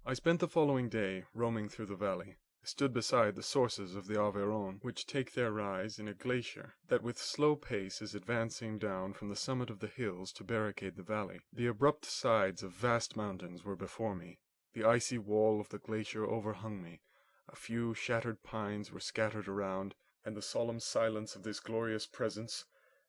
I spent the following day roaming through the valley. I stood beside the sources of the Aveyron, which take their rise in a glacier that with slow pace is advancing down from the summit of the hills to barricade the valley. The abrupt sides of vast mountains were before me. The icy wall of the glacier overhung me. A few shattered pines were scattered around, and the solemn silence of this glorious presence,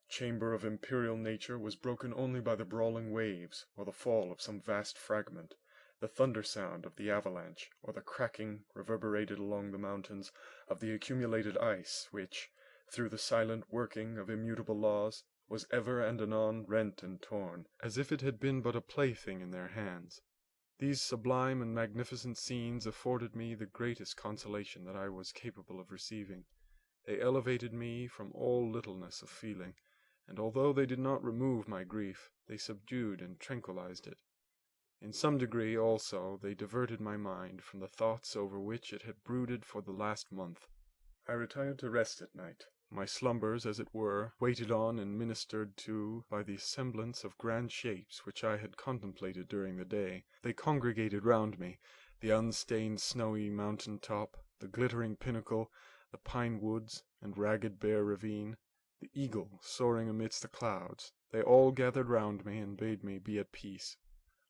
chamber of imperial nature, was broken only by the brawling waves, or the fall of some vast fragment, the thunder sound of the avalanche, or the cracking, reverberated along the mountains, of the accumulated ice, which, through the silent working of immutable laws, was ever and anon rent and torn, as if it had been but a plaything in their hands. These sublime and magnificent scenes afforded me the greatest consolation that I was capable of receiving. They elevated me from all littleness of feeling, and although they did not remove my grief, they subdued and tranquilized it. In some degree, also, they diverted my mind from the thoughts over which it had brooded for the last month. I retired to rest at night. My slumbers, as it were, waited on and ministered to by the semblance of grand shapes which I had contemplated during the day. They congregated round me, the unstained snowy mountain top, the glittering pinnacle, the pine woods and ragged bare ravine, the eagle soaring amidst the clouds. They all gathered round me and bade me be at peace.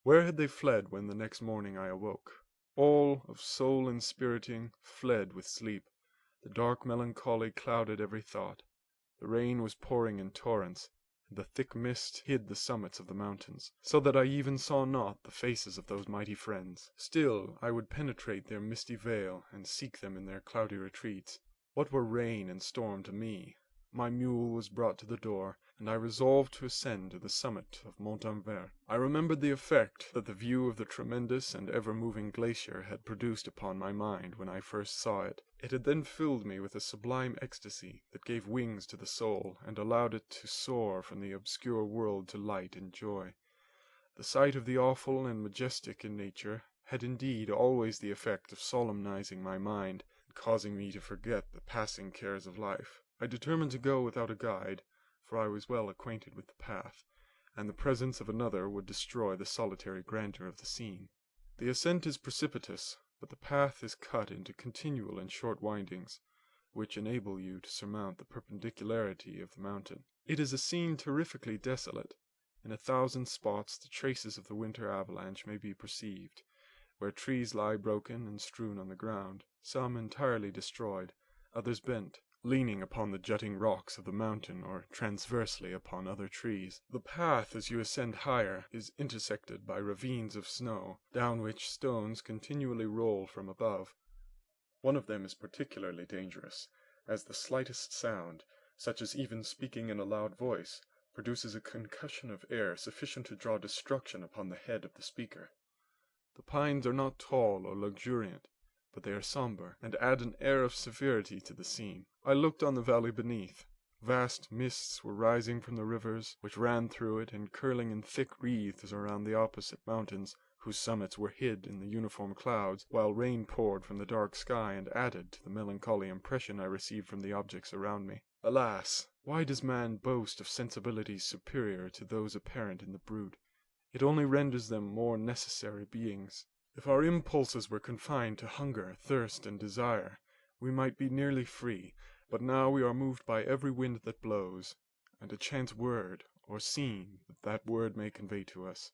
Where had they fled when the next morning I awoke? All of soul inspiriting fled with sleep. The dark melancholy clouded every thought. The rain was pouring in torrents, and the thick mist hid the summits of the mountains, so that I even saw not the faces of those mighty friends. Still I would penetrate their misty veil, and seek them in their cloudy retreats. What were rain and storm to me? My mule was brought to the door, and I resolved to ascend to the summit of Montanvert. I remembered the effect that the view of the tremendous and ever-moving glacier had produced upon my mind when I first saw it. It had then filled me with a sublime ecstasy that gave wings to the soul, and allowed it to soar from the obscure world to light and joy. The sight of the awful and majestic in nature had indeed always the effect of solemnizing my mind, and causing me to forget the passing cares of life. I determined to go without a guide, for I was well acquainted with the path, and the presence of another would destroy the solitary grandeur of the scene. The ascent is precipitous, but the path is cut into continual and short windings, which enable you to surmount the perpendicularity of the mountain. It is a scene terrifically desolate. In 1,000 spots the traces of the winter avalanche may be perceived, where trees lie broken and strewn on the ground, some entirely destroyed, others bent, leaning upon the jutting rocks of the mountain or transversely upon other trees. The path, as you ascend higher, is intersected by ravines of snow, down which stones continually roll from above. One of them is particularly dangerous, as the slightest sound, such as even speaking in a loud voice, produces a concussion of air sufficient to draw destruction upon the head of the speaker. The pines are not tall or luxuriant, but they are sombre, and add an air of severity to the scene. I looked on the valley beneath. Vast mists were rising from the rivers which ran through it, and curling in thick wreaths around the opposite mountains, whose summits were hid in the uniform clouds, while rain poured from the dark sky and added to the melancholy impression I received from the objects around me. Alas! Why does man boast of sensibilities superior to those apparent in the brute? It only renders them more necessary beings. If our impulses were confined to hunger, thirst, and desire, we might be nearly free, but now we are moved by every wind that blows, and a chance word or scene that word may convey to us.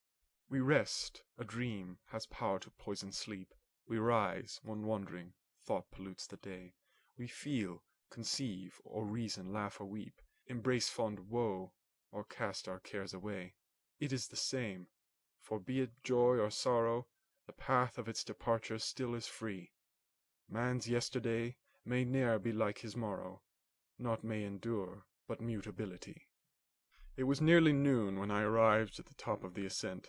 We rest, a dream has power to poison sleep. We rise, one wandering, thought pollutes the day. We feel, conceive, or reason, laugh or weep, embrace fond woe, or cast our cares away. It is the same, for be it joy or sorrow, the path of its departure still is free. Man's yesterday may ne'er be like his morrow, naught may endure but mutability. It was nearly noon when I arrived at the top of the ascent.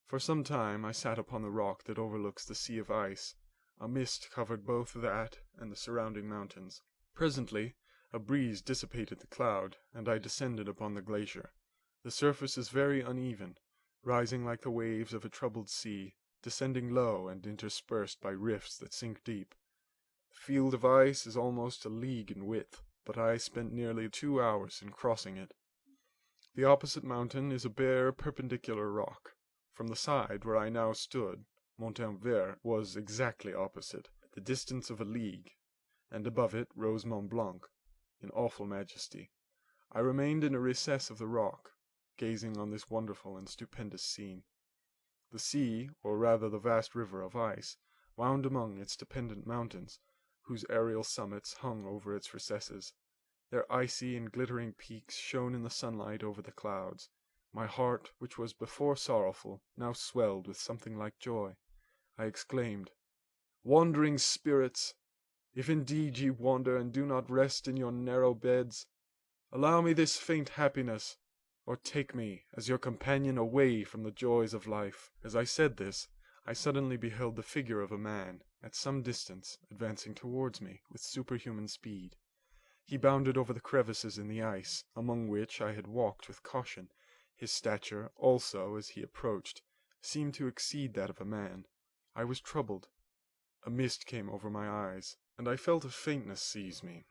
For some time I sat upon the rock that overlooks the sea of ice. A mist covered both that and the surrounding mountains. Presently a breeze dissipated the cloud, and I descended upon the glacier. The surface is very uneven, rising like the waves of a troubled sea, descending low and interspersed by rifts that sink deep. The field of ice is almost a league in width, but I spent nearly 2 hours in crossing it. The opposite mountain is a bare perpendicular rock. From the side where I now stood, Montanvert was exactly opposite, at the distance of a league, and above it rose Mont Blanc, in awful majesty. I remained in a recess of the rock, gazing on this wonderful and stupendous scene. The sea, or rather the vast river of ice, wound among its dependent mountains, whose aerial summits hung over its recesses. Their icy and glittering peaks shone in the sunlight over the clouds. My heart, which was before sorrowful, now swelled with something like joy. I exclaimed, "Wandering spirits, if indeed ye wander and do not rest in your narrow beds, allow me this faint happiness, or take me as your companion away from the joys of life." As I said this, I suddenly beheld the figure of a man, at some distance, advancing towards me with superhuman speed. He bounded over the crevices in the ice, among which I had walked with caution. His stature, also, as he approached, seemed to exceed that of a man. I was troubled. A mist came over my eyes, and I felt a faintness seize me,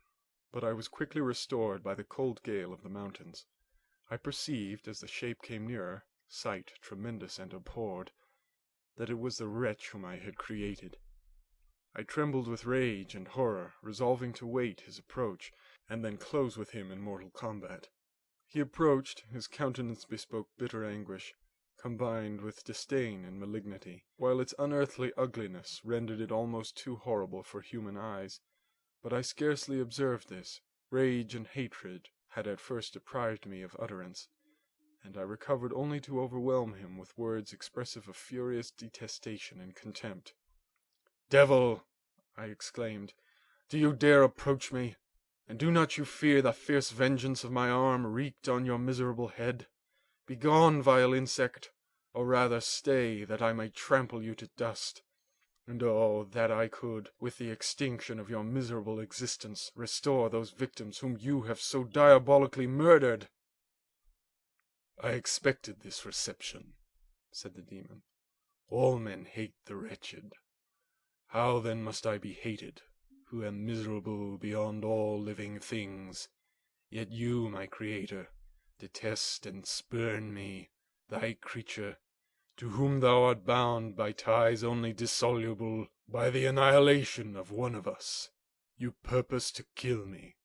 but I was quickly restored by the cold gale of the mountains. I perceived, as the shape came nearer, sight tremendous and abhorred, that it was the wretch whom I had created. I trembled with rage and horror, resolving to wait his approach, and then close with him in mortal combat. He approached, his countenance bespoke bitter anguish, combined with disdain and malignity, while its unearthly ugliness rendered it almost too horrible for human eyes. But I scarcely observed this. Rage and hatred had at first deprived me of utterance, and I recovered only to overwhelm him with words expressive of furious detestation and contempt. "Devil!" I exclaimed, "do you dare approach me? And do not you fear the fierce vengeance of my arm wreaked on your miserable head? Begone, vile insect, or rather stay, that I may trample you to dust. And oh, that I could, with the extinction of your miserable existence, restore those victims whom you have so diabolically murdered!" "I expected this reception," said the demon. "All men hate the wretched. How then must I be hated, who am miserable beyond all living things? Yet you, my creator, detest and spurn me, thy creature, to whom thou art bound by ties only dissoluble by the annihilation of one of us. You purpose to kill me.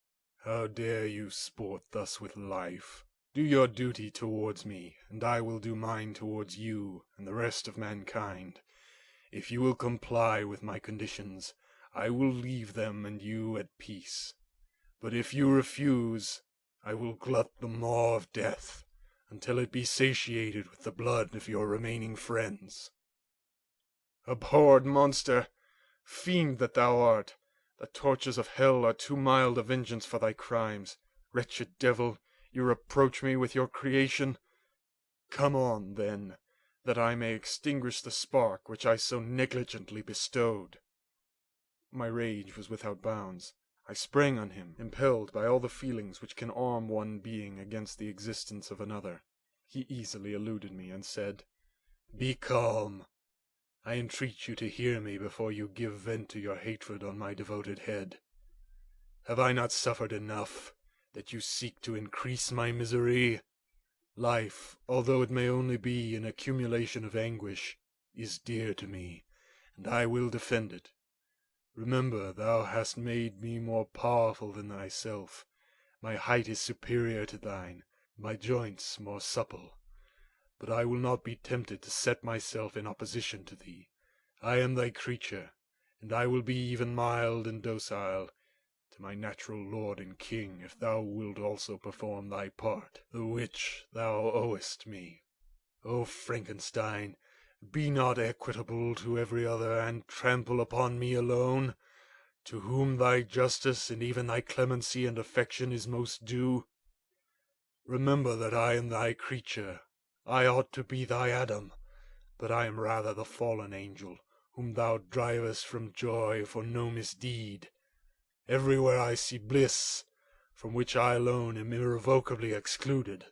How dare you sport thus with life? Do your duty towards me, and I will do mine towards you and the rest of mankind. If you will comply with my conditions, I will leave them and you at peace. But if you refuse, I will glut the maw of death, until it be satiated with the blood of your remaining friends." "Abhorred monster! Fiend that thou art! The tortures of hell are too mild a vengeance for thy crimes. Wretched devil, you reproach me with your creation. Come on, then, that I may extinguish the spark which I so negligently bestowed." My rage was without bounds. I sprang on him, impelled by all the feelings which can arm one being against the existence of another. He easily eluded me, and said, "Be calm. I entreat you to hear me before you give vent to your hatred on my devoted head. Have I not suffered enough, that you seek to increase my misery? Life, although it may only be an accumulation of anguish, is dear to me, and I will defend it. Remember, thou hast made me more powerful than thyself. My height is superior to thine, my joints more supple. But I will not be tempted to set myself in opposition to thee. I am thy creature, and I will be even mild and docile to my natural lord and king, if thou wilt also perform thy part, the which thou owest me. O Frankenstein, be not equitable to every other, and trample upon me alone, to whom thy justice and even thy clemency and affection is most due. Remember that I am thy creature. I ought to be thy Adam, but I am rather the fallen angel, whom thou drivest from joy for no misdeed. Everywhere I see bliss, from which I alone am irrevocably excluded.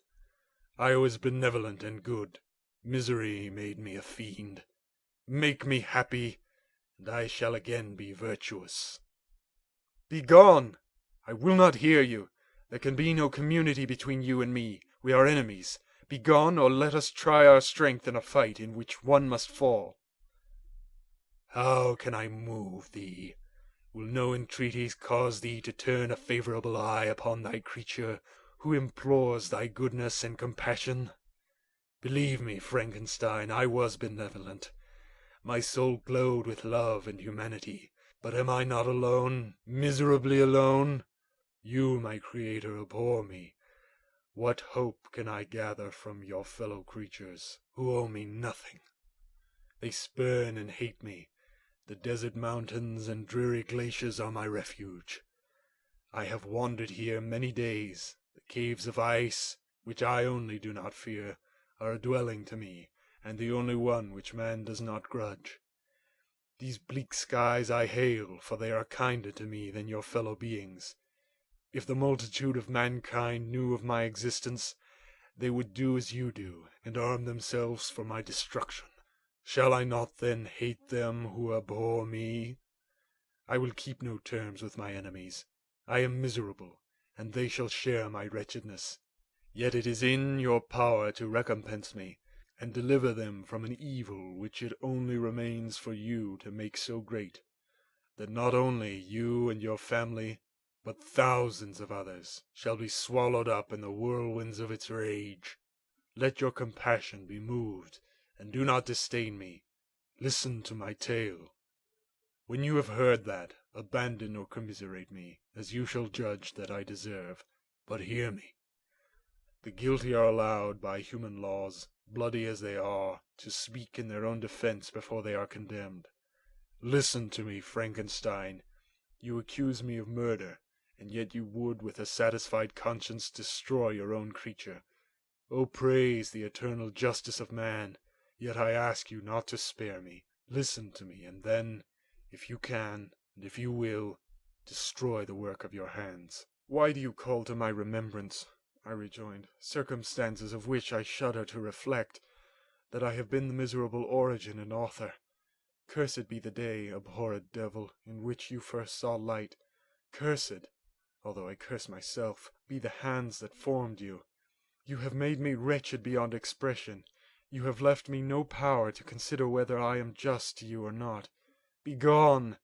I was benevolent and good. Misery made me a fiend. Make me happy, and I shall again be virtuous." "Begone! I will not hear you. There can be no community between you and me. We are enemies. Begone, or let us try our strength in a fight in which one must fall." How can I move thee? Will no entreaties cause thee to turn a favorable eye upon thy creature, who implores thy goodness and compassion? Believe me, Frankenstein, I was benevolent. My soul glowed with love and humanity. But am I not alone, miserably alone? You, my creator, abhor me. What hope can I gather from your fellow creatures, who owe me nothing? They spurn and hate me. The desert mountains and dreary glaciers are my refuge. I have wandered here many days. The caves of ice, which I only do not fear, are a dwelling to me, and the only one which man does not grudge. These bleak skies I hail, for they are kinder to me than your fellow beings. If the multitude of mankind knew of my existence, they would do as you do, and arm themselves for my destruction. Shall I not then hate them who abhor me? I will keep no terms with my enemies. I am miserable, and they shall share my wretchedness. Yet it is in your power to recompense me, and deliver them from an evil which it only remains for you to make so great, that not only you and your family, but thousands of others, shall be swallowed up in the whirlwinds of its rage. Let your compassion be moved, and do not disdain me. Listen to my tale. When you have heard that, abandon or commiserate me, as you shall judge that I deserve. But hear me. The guilty are allowed by human laws, bloody as they are, to speak in their own defense before they are condemned. Listen to me, Frankenstein. You accuse me of murder, and yet you would with a satisfied conscience destroy your own creature. O praise the eternal justice of man, yet I ask you not to spare me. Listen to me, and then, if you can, and if you will, destroy the work of your hands. Why do you call to my remembrance, I rejoined, circumstances of which I shudder to reflect, that I have been the miserable origin and author? Cursed be the day, abhorred devil, in which you first saw light. Cursed, although I curse myself, be the hands that formed you. You have made me wretched beyond expression. You have left me no power to consider whether I am just to you or not. Begone!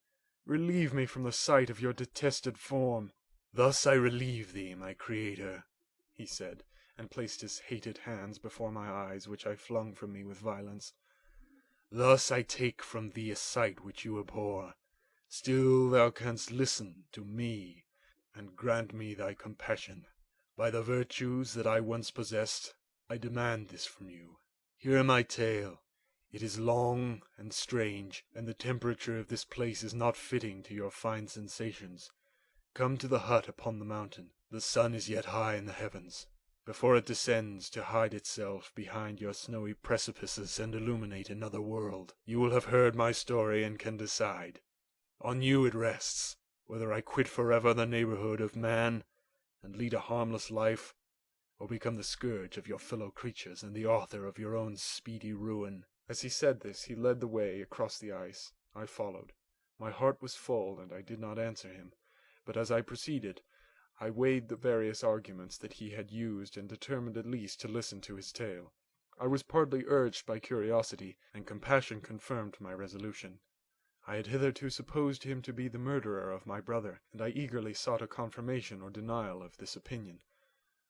Relieve me from the sight of your detested form. Thus I relieve thee, my creator, he said, and placed his hated hands before my eyes, which I flung from me with violence. Thus I take from thee a sight which you abhor. Still thou canst listen to me, and grant me thy compassion. By the virtues that I once possessed, I demand this from you. Hear my tale. It is long and strange, and the temperature of this place is not fitting to your fine sensations. Come to the hut upon the mountain. The sun is yet high in the heavens, before it descends to hide itself behind your snowy precipices and illuminate another world. You will have heard my story and can decide. On you it rests, whether I quit forever the neighborhood of man, and lead a harmless life, or become the scourge of your fellow creatures and the author of your own speedy ruin. As he said this, he led the way across the ice. I followed. My heart was full, and I did not answer him, but as I proceeded, I weighed the various arguments that he had used and determined at least to listen to his tale. I was partly urged by curiosity, and compassion confirmed my resolution. I had hitherto supposed him to be the murderer of my brother, and I eagerly sought a confirmation or denial of this opinion.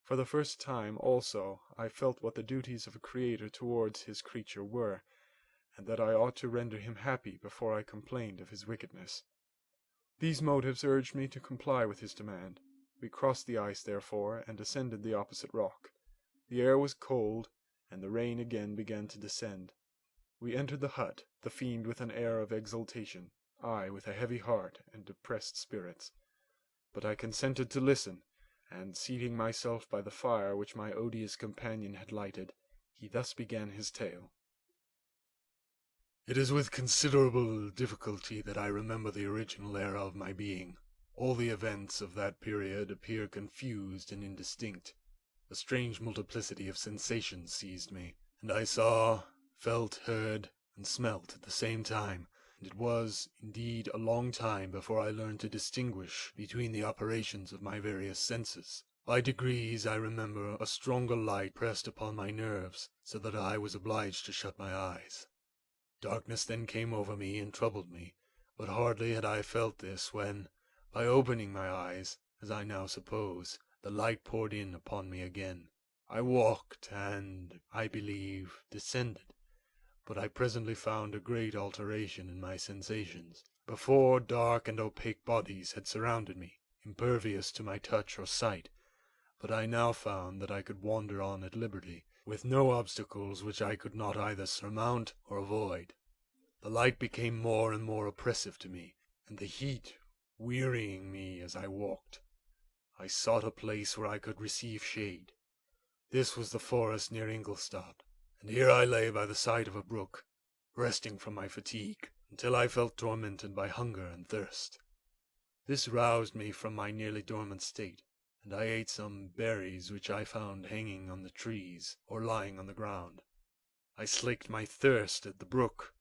For the first time, also, I felt what the duties of a creator towards his creature were, and that I ought to render him happy before I complained of his wickedness. These motives urged me to comply with his demand. We crossed the ice, therefore, and ascended the opposite rock. The air was cold, and the rain again began to descend. We entered the hut, the fiend with an air of exultation, I with a heavy heart and depressed spirits. But I consented to listen, and seating myself by the fire which my odious companion had lighted, he thus began his tale. It is with considerable difficulty that I remember the original era of my being. All the events of that period appear confused and indistinct. A strange multiplicity of sensations seized me, and I saw, felt, heard, and smelt at the same time, and it was, indeed, a long time before I learned to distinguish between the operations of my various senses. By degrees I remember a stronger light pressed upon my nerves, so that I was obliged to shut my eyes. Darkness then came over me and troubled me, but hardly had I felt this when, by opening my eyes, as I now suppose, the light poured in upon me again. I walked and, I believe, descended, but I presently found a great alteration in my sensations. Before, dark and opaque bodies had surrounded me, impervious to my touch or sight, but I now found that I could wander on at liberty, with no obstacles which I could not either surmount or avoid. The light became more and more oppressive to me, and the heat wearying me as I walked. I sought a place where I could receive shade. This was the forest near Ingolstadt, and here I lay by the side of a brook, resting from my fatigue, until I felt tormented by hunger and thirst. This roused me from my nearly dormant state, and I ate some berries which I found hanging on the trees or lying on the ground. I slaked my thirst at the brook,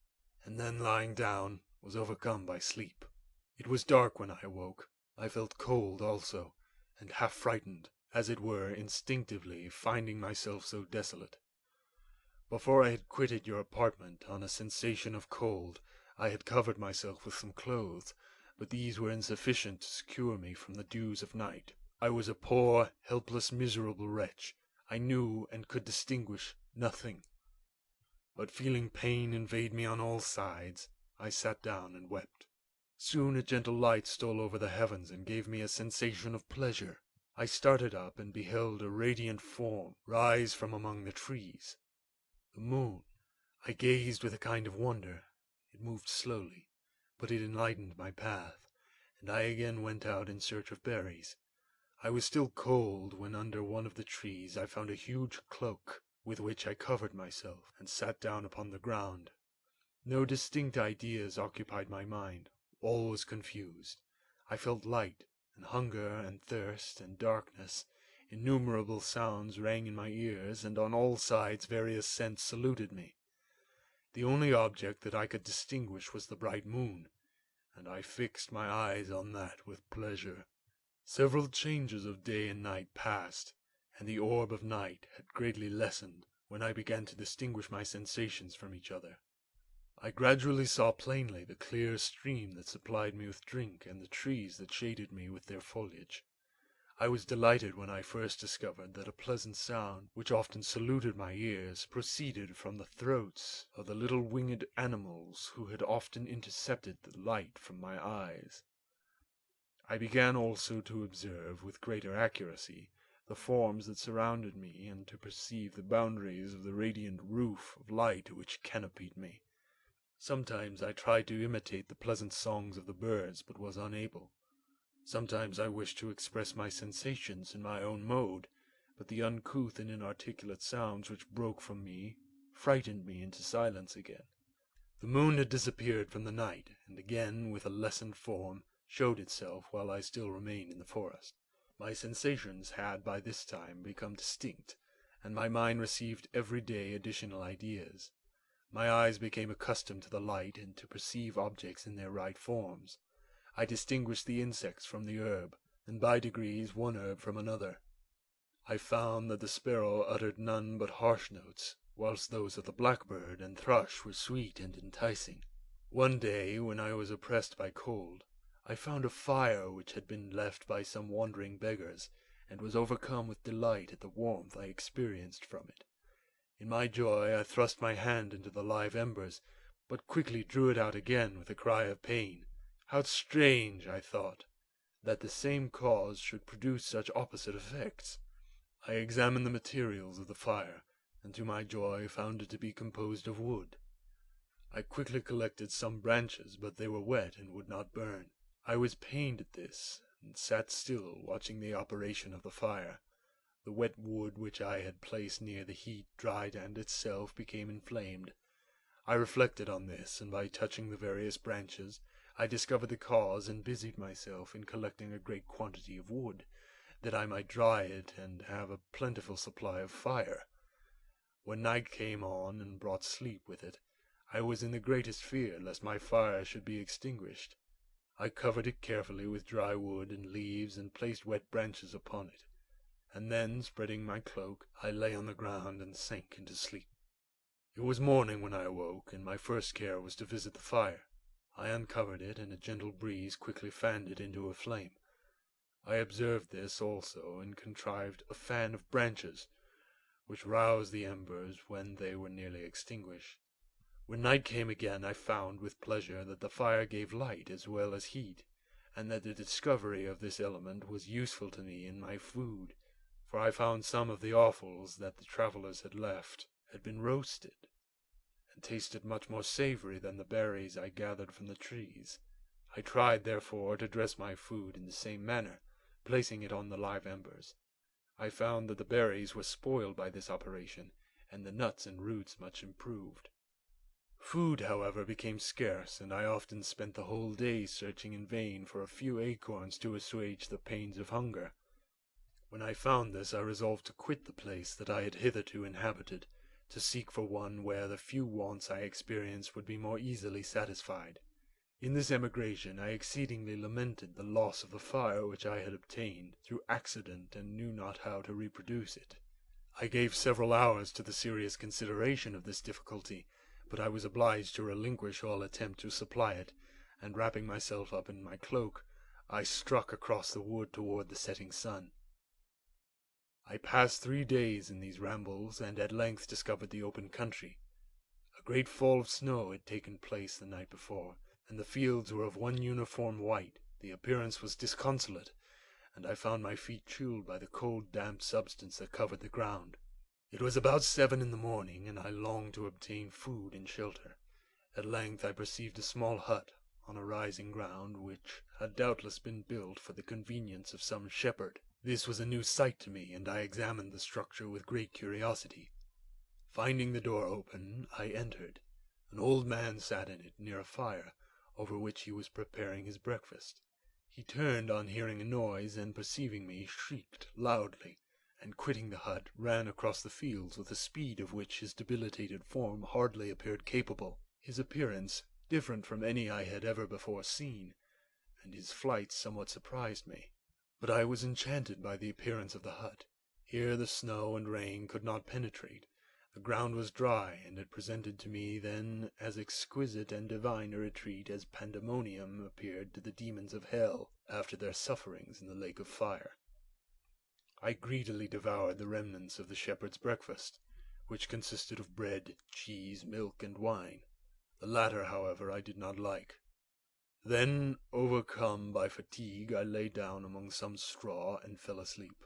and then lying down was overcome by sleep. It was dark when I awoke. I felt cold also, and half frightened, as it were instinctively, finding myself so desolate. Before I had quitted your apartment on a sensation of cold, I had covered myself with some clothes, but these were insufficient to secure me from the dews of night. I was a poor, helpless, miserable wretch. I knew and could distinguish nothing. But feeling pain invade me on all sides, I sat down and wept. Soon a gentle light stole over the heavens and gave me a sensation of pleasure. I started up and beheld a radiant form rise from among the trees. The moon. I gazed with a kind of wonder. It moved slowly, but it enlightened my path, and I again went out in search of berries. I was still cold when under one of the trees I found a huge cloak, with which I covered myself, and sat down upon the ground. No distinct ideas occupied my mind. All was confused. I felt light, and hunger, and thirst, and darkness. Innumerable sounds rang in my ears, and on all sides various scents saluted me. The only object that I could distinguish was the bright moon, and I fixed my eyes on that with pleasure. Several changes of day and night passed, and the orb of night had greatly lessened when I began to distinguish my sensations from each other. I gradually saw plainly the clear stream that supplied me with drink and the trees that shaded me with their foliage. I was delighted when I first discovered that a pleasant sound, which often saluted my ears, proceeded from the throats of the little winged animals who had often intercepted the light from my eyes. I began also to observe with greater accuracy the forms that surrounded me, and to perceive the boundaries of the radiant roof of light which canopied me. Sometimes I tried to imitate the pleasant songs of the birds, but was unable. Sometimes I wished to express my sensations in my own mode, but the uncouth and inarticulate sounds which broke from me frightened me into silence again. The moon had disappeared from the night, and again, with a lessened form, showed itself while I still remained in the forest. My sensations had by this time become distinct, and my mind received every day additional ideas. My eyes became accustomed to the light and to perceive objects in their right forms. I distinguished the insects from the herb, and by degrees one herb from another. I found that the sparrow uttered none but harsh notes, whilst those of the blackbird and thrush were sweet and enticing. One day, when I was oppressed by cold, I found a fire which had been left by some wandering beggars, and was overcome with delight at the warmth I experienced from it. In my joy I thrust my hand into the live embers, but quickly drew it out again with a cry of pain. How strange, I thought, that the same cause should produce such opposite effects. I examined the materials of the fire, and to my joy found it to be composed of wood. I quickly collected some branches, but they were wet and would not burn. I was pained at this, and sat still, watching the operation of the fire. The wet wood which I had placed near the heat dried and itself became inflamed. I reflected on this, and by touching the various branches, I discovered the cause and busied myself in collecting a great quantity of wood, that I might dry it and have a plentiful supply of fire. When night came on and brought sleep with it, I was in the greatest fear lest my fire should be extinguished. I covered it carefully with dry wood and leaves, and placed wet branches upon it, and then, spreading my cloak, I lay on the ground and sank into sleep. It was morning when I awoke, and my first care was to visit the fire. I uncovered it, and a gentle breeze quickly fanned it into a flame. I observed this also, and contrived a fan of branches, which roused the embers when they were nearly extinguished. When night came again, I found with pleasure that the fire gave light as well as heat, and that the discovery of this element was useful to me in my food, for I found some of the offals that the travellers had left had been roasted, and tasted much more savory than the berries I gathered from the trees. I tried, therefore, to dress my food in the same manner, placing it on the live embers. I found that the berries were spoiled by this operation, and the nuts and roots much improved. Food, however, became scarce, and I often spent the whole day searching in vain for a few acorns to assuage the pains of hunger. When I found this, I resolved to quit the place that I had hitherto inhabited, to seek for one where the few wants I experienced would be more easily satisfied. In this emigration I exceedingly lamented the loss of the fire which I had obtained through accident, and knew not how to reproduce it. I gave several hours to the serious consideration of this difficulty, but I was obliged to relinquish all attempt to supply it, and wrapping myself up in my cloak, I struck across the wood toward the setting sun. I passed 3 days in these rambles, and at length discovered the open country. A great fall of snow had taken place the night before, and the fields were of one uniform white. The appearance was disconsolate, and I found my feet chilled by the cold damp substance that covered the ground. It was about 7 in the morning, and I longed to obtain food and shelter. At length I perceived a small hut on a rising ground, which had doubtless been built for the convenience of some shepherd. This was a new sight to me, and I examined the structure with great curiosity. Finding the door open, I entered. An old man sat in it near a fire, over which he was preparing his breakfast. He turned on hearing a noise, and perceiving me, shrieked loudly, and quitting the hut, ran across the fields with a speed of which his debilitated form hardly appeared capable. His appearance different from any I had ever before seen, and his flight somewhat surprised me. But I was enchanted by the appearance of the hut. Here the snow and rain could not penetrate. The ground was dry, and it presented to me then as exquisite and divine a retreat as pandemonium appeared to the demons of hell after their sufferings in the lake of fire. I greedily devoured the remnants of the shepherd's breakfast, which consisted of bread, cheese, milk, and wine. The latter, however, I did not like. Then, overcome by fatigue, I lay down among some straw and fell asleep.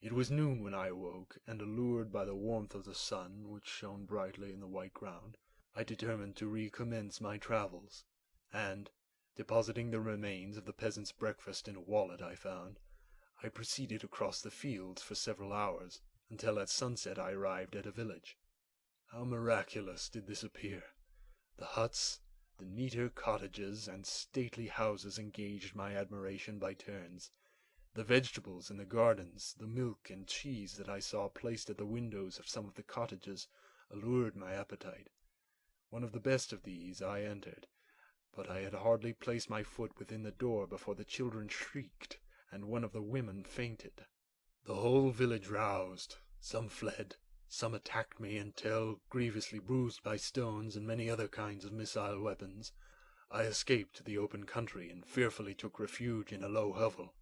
It was noon when I awoke, and allured by the warmth of the sun, which shone brightly in the white ground, I determined to recommence my travels, and, depositing the remains of the peasant's breakfast in a wallet I found, I proceeded across the fields for several hours, until at sunset I arrived at a village. How miraculous did this appear! The huts, the neater cottages, and stately houses engaged my admiration by turns. The vegetables in the gardens, the milk and cheese that I saw placed at the windows of some of the cottages, allured my appetite. One of the best of these I entered, but I had hardly placed my foot within the door before the children shrieked, and one of the women fainted. The whole village roused. Some fled, some attacked me until, grievously bruised by stones and many other kinds of missile weapons, I escaped to the open country and fearfully took refuge in a low hovel,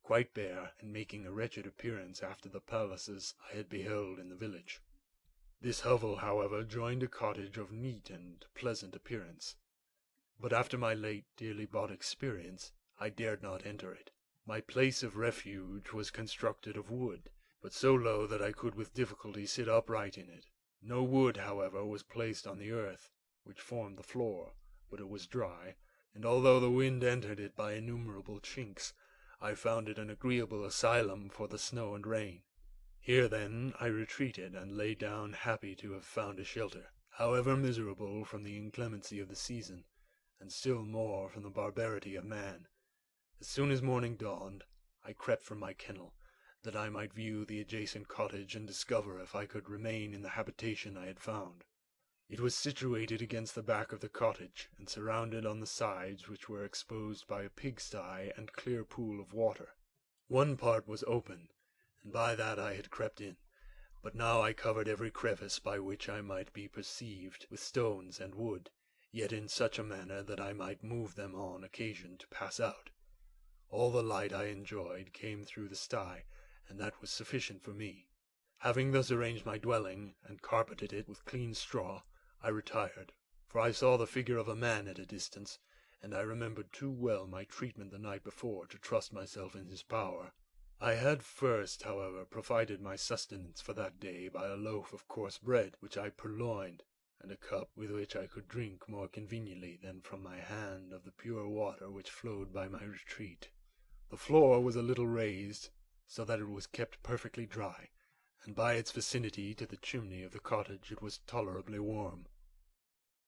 quite bare and making a wretched appearance after the palaces I had beheld in the village. This hovel, however, joined a cottage of neat and pleasant appearance, but after my late dearly bought experience, I dared not enter it. My place of refuge was constructed of wood, but so low that I could with difficulty sit upright in it. No wood, however, was placed on the earth, which formed the floor, but it was dry, and although the wind entered it by innumerable chinks, I found it an agreeable asylum for the snow and rain. Here, then, I retreated, and lay down happy to have found a shelter, however miserable from the inclemency of the season, and still more from the barbarity of man. As soon as morning dawned, I crept from my kennel, that I might view the adjacent cottage and discover if I could remain in the habitation I had found. It was situated against the back of the cottage, and surrounded on the sides, which were exposed by a pigsty and clear pool of water. One part was open, and by that I had crept in, But now I covered every crevice by which I might be perceived with stones and wood, yet in such a manner that I might move them on occasion to pass out. All the light I enjoyed came through the sty, and that was sufficient for me. Having thus arranged my dwelling, and carpeted it with clean straw, I retired, for I saw the figure of a man at a distance, and I remembered too well my treatment the night before to trust myself in his power. I had first, however, provided my sustenance for that day by a loaf of coarse bread, which I purloined, and a cup with which I could drink more conveniently than from my hand of the pure water which flowed by my retreat. The floor was a little raised, so that it was kept perfectly dry, and by its vicinity to the chimney of the cottage it was tolerably warm.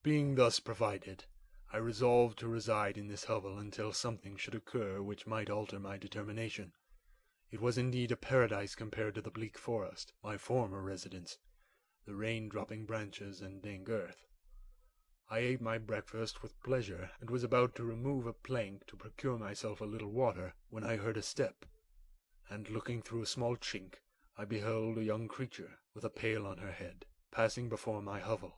Being thus provided, I resolved to reside in this hovel until something should occur which might alter my determination. It was indeed a paradise compared to the bleak forest, my former residence, the rain-dropping branches and dank earth. I ate my breakfast with pleasure, and was about to remove a plank to procure myself a little water, when I heard a step, and looking through a small chink, I beheld a young creature, with a pail on her head, passing before my hovel.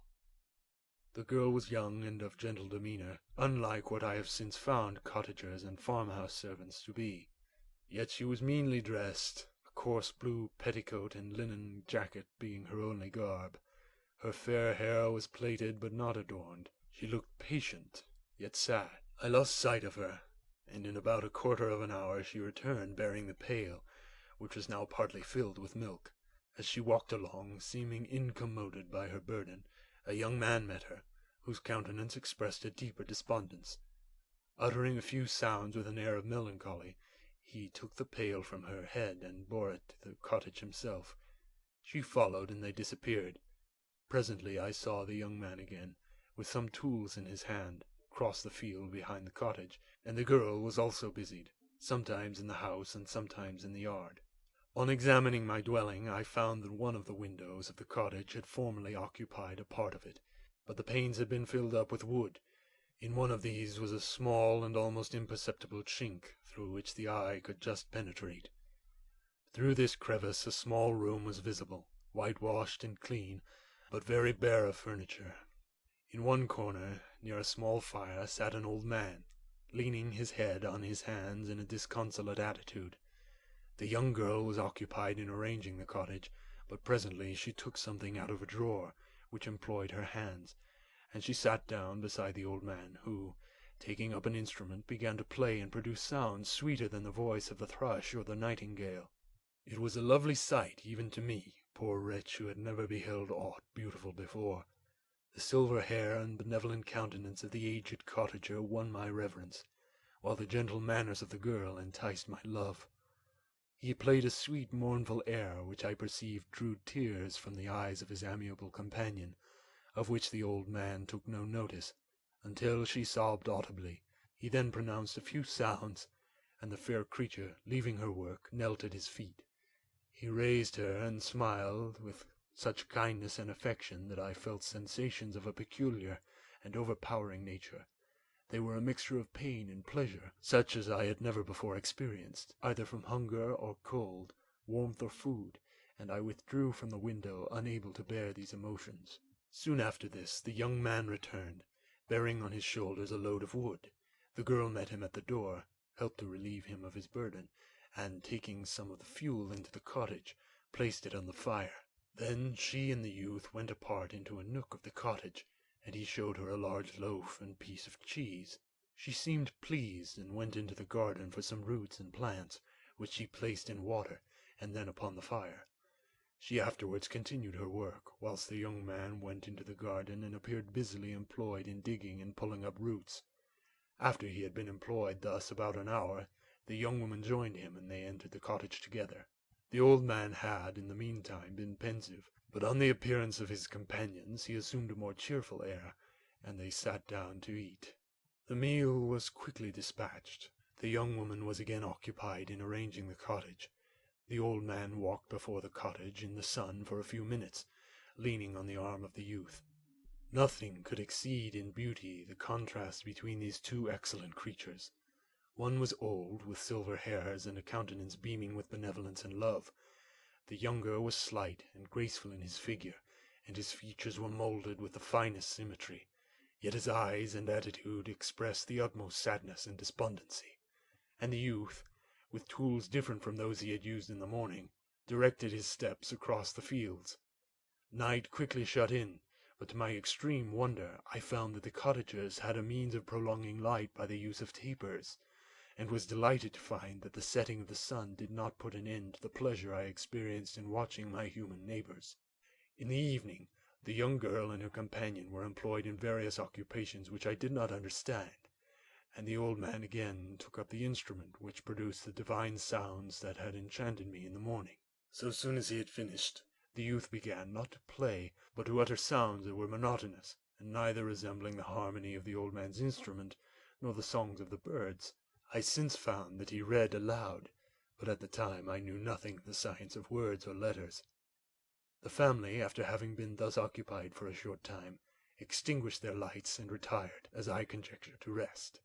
The girl was young and of gentle demeanour, unlike what I have since found cottagers and farmhouse servants to be. Yet she was meanly dressed, a coarse blue petticoat and linen jacket being her only garb. Her fair hair was plaited but not adorned. She looked patient, yet sad. I lost sight of her, and in about a quarter of an hour she returned bearing the pail, which was now partly filled with milk. As she walked along, seeming incommoded by her burden, a young man met her, whose countenance expressed a deeper despondence. Uttering a few sounds with an air of melancholy, he took the pail from her head and bore it to the cottage himself. She followed, and they disappeared. Presently I saw the young man again, with some tools in his hand, cross the field behind the cottage, and the girl was also busied, sometimes in the house and sometimes in the yard. On examining my dwelling, I found that one of the windows of the cottage had formerly occupied a part of it, but the panes had been filled up with wood. In one of these was a small and almost imperceptible chink, through which the eye could just penetrate. Through this crevice a small room was visible, whitewashed and clean, but very bare of furniture. In one corner, near a small fire, sat an old man, leaning his head on his hands in a disconsolate attitude. The young girl was occupied in arranging the cottage, but presently she took something out of a drawer, which employed her hands, and she sat down beside the old man, who, taking up an instrument, began to play and produce sounds sweeter than the voice of the thrush or the nightingale. It was a lovely sight even to me, poor wretch who had never beheld aught beautiful before. The silver hair and benevolent countenance of the aged cottager won my reverence, while the gentle manners of the girl enticed my love. He played a sweet mournful air, which I perceived drew tears from the eyes of his amiable companion, of which the old man took no notice, until she sobbed audibly. He then pronounced a few sounds, and the fair creature, leaving her work, knelt at his feet. He raised her and smiled with such kindness and affection that I felt sensations of a peculiar and overpowering nature. They were a mixture of pain and pleasure, such as I had never before experienced, either from hunger or cold, warmth or food, and I withdrew from the window, unable to bear these emotions. Soon after this the young man returned, bearing on his shoulders a load of wood. The girl met him at the door, helped to relieve him of his burden, and taking some of the fuel into the cottage, placed it on the fire. Then she and the youth went apart into a nook of the cottage, and he showed her a large loaf and piece of cheese. She seemed pleased, and went into the garden for some roots and plants, which she placed in water, and then upon the fire. She afterwards continued her work, whilst the young man went into the garden and appeared busily employed in digging and pulling up roots. After he had been employed thus about an hour, the young woman joined him, and they entered the cottage together. The old man had, in the meantime, been pensive, but on the appearance of his companions he assumed a more cheerful air, and they sat down to eat. The meal was quickly dispatched. The young woman was again occupied in arranging the cottage. The old man walked before the cottage in the sun for a few minutes, leaning on the arm of the youth. Nothing could exceed in beauty the contrast between these two excellent creatures. One was old, with silver hairs and a countenance beaming with benevolence and love. The younger was slight and graceful in his figure, and his features were molded with the finest symmetry, yet his eyes and attitude expressed the utmost sadness and despondency. And the youth, with tools different from those he had used in the morning, directed his steps across the fields. Night quickly shut in, but to my extreme wonder I found that the cottagers had a means of prolonging light by the use of tapers, and was delighted to find that the setting of the sun did not put an end to the pleasure I experienced in watching my human neighbors. In the evening, the young girl and her companion were employed in various occupations which I did not understand, and the old man again took up the instrument which produced the divine sounds that had enchanted me in the morning. So soon as he had finished, the youth began not to play, but to utter sounds that were monotonous, and neither resembling the harmony of the old man's instrument, nor the songs of the birds. I since found that he read aloud, but at the time I knew nothing of the science of words or letters. The family, after having been thus occupied for a short time, extinguished their lights and retired, as I conjecture, to rest.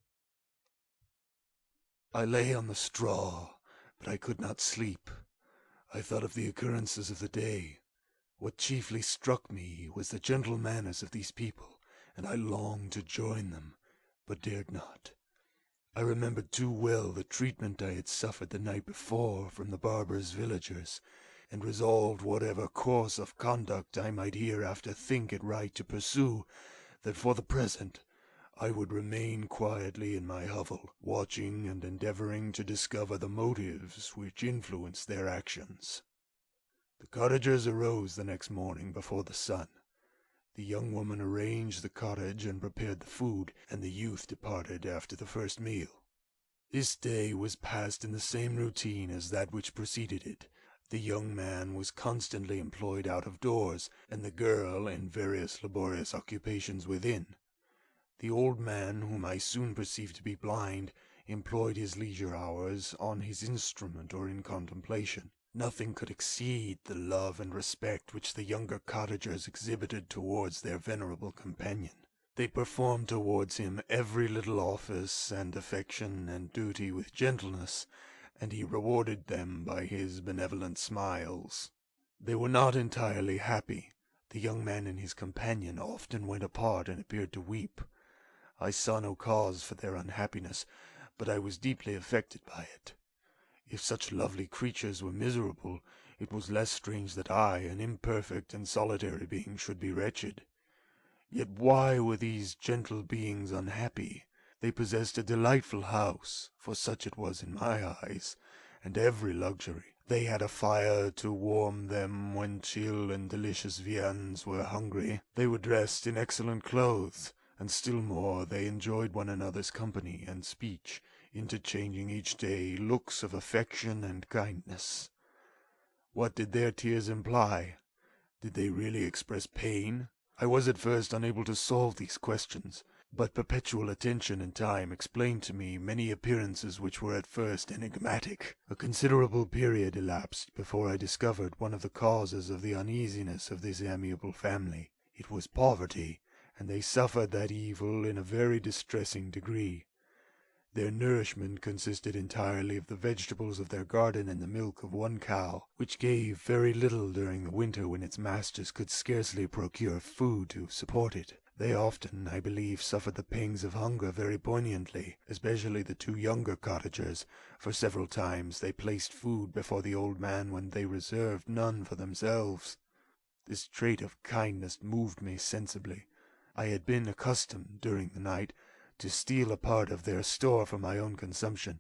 I lay on the straw, but I could not sleep. I thought of the occurrences of the day. What chiefly struck me was the gentle manners of these people, and I longed to join them, but dared not. I remembered too well the treatment I had suffered the night before from the barbarous villagers, and resolved whatever course of conduct I might hereafter think it right to pursue, that for the present I would remain quietly in my hovel, watching and endeavoring to discover the motives which influenced their actions. The cottagers arose the next morning before the sun. The young woman arranged the cottage and prepared the food, and the youth departed after the first meal. This day was passed in the same routine as that which preceded it. The young man was constantly employed out of doors, and the girl in various laborious occupations within. The old man, whom I soon perceived to be blind, employed his leisure hours on his instrument or in contemplation. Nothing could exceed the love and respect which the younger cottagers exhibited towards their venerable companion. They performed towards him every little office and affection and duty with gentleness, and he rewarded them by his benevolent smiles. They were not entirely happy. The young man and his companion often went apart and appeared to weep. I saw no cause for their unhappiness, but I was deeply affected by it. If such lovely creatures were miserable, it was less strange that I, an imperfect and solitary being, should be wretched. Yet why were these gentle beings unhappy? They possessed a delightful house, for such it was in my eyes, and every luxury. They had a fire to warm them when chill and delicious viands were hungry. They were dressed in excellent clothes, and still more they enjoyed one another's company and speech, interchanging each day looks of affection and kindness. What did their tears imply? Did they really express pain? I was at first unable to solve these questions, but perpetual attention and time explained to me many appearances which were at first enigmatic. A considerable period elapsed before I discovered one of the causes of the uneasiness of this amiable family. It was poverty, and they suffered that evil in a very distressing degree. Their nourishment consisted entirely of the vegetables of their garden and the milk of one cow, which gave very little during the winter when its masters could scarcely procure food to support it. They often, I believe, suffered the pangs of hunger very poignantly, especially the two younger cottagers, for several times they placed food before the old man when they reserved none for themselves. This trait of kindness moved me sensibly. I had been accustomed, during the night, to steal a part of their store for my own consumption,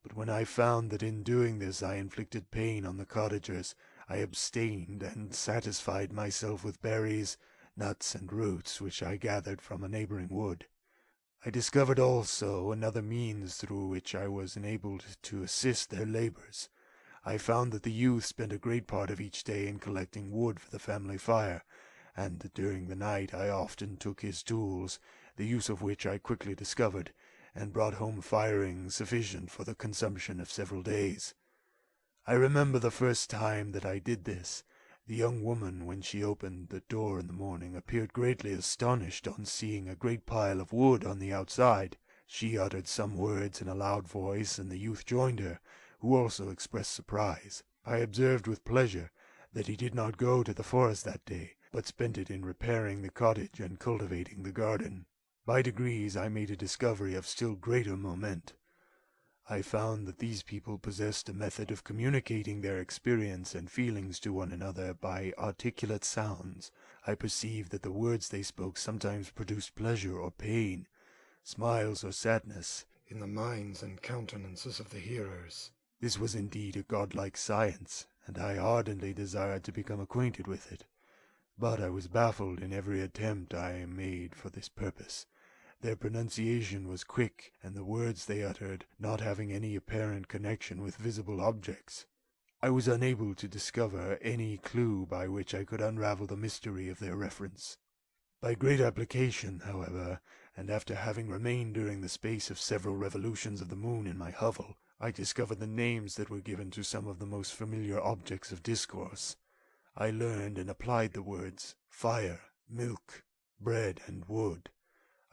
but when I found that in doing this I inflicted pain on the cottagers, I abstained and satisfied myself with berries, nuts, and roots which I gathered from a neighboring wood. I discovered also another means through which I was enabled to assist their labors. I found that the youth spent a great part of each day in collecting wood for the family fire, and during the night I often took his tools, the use of which I quickly discovered, and brought home firing sufficient for the consumption of several days. I remember the first time that I did this. The young woman, when she opened the door in the morning, appeared greatly astonished on seeing a great pile of wood on the outside. She uttered some words in a loud voice, and the youth joined her, who also expressed surprise. I observed with pleasure that he did not go to the forest that day, but spent it in repairing the cottage and cultivating the garden. By degrees I made a discovery of still greater moment. I found that these people possessed a method of communicating their experience and feelings to one another by articulate sounds. I perceived that the words they spoke sometimes produced pleasure or pain, smiles or sadness, in the minds and countenances of the hearers. This was indeed a godlike science, and I ardently desired to become acquainted with it. But I was baffled in every attempt I made for this purpose. Their pronunciation was quick, and the words they uttered not having any apparent connection with visible objects. I was unable to discover any clue by which I could unravel the mystery of their reference. By great application, however, and after having remained during the space of several revolutions of the moon in my hovel, I discovered the names that were given to some of the most familiar objects of discourse. I learned and applied the words fire, milk, bread, and wood.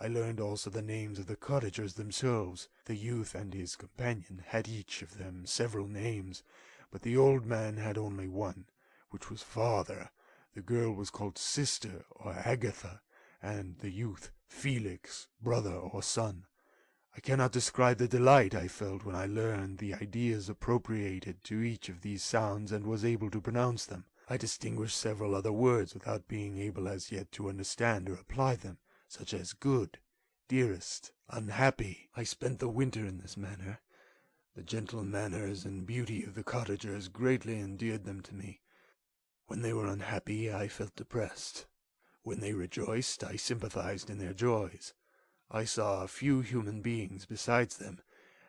I learned also the names of the cottagers themselves. The youth and his companion had each of them several names, but the old man had only one, which was father. The girl was called sister or Agatha, and the youth Felix, brother or son. I cannot describe the delight I felt when I learned the ideas appropriated to each of these sounds and was able to pronounce them. I distinguished several other words without being able as yet to understand or apply them, such as good, dearest, unhappy. I spent the winter in this manner. The gentle manners and beauty of the cottagers greatly endeared them to me. When they were unhappy, I felt depressed. When they rejoiced, I sympathized in their joys. I saw few human beings besides them,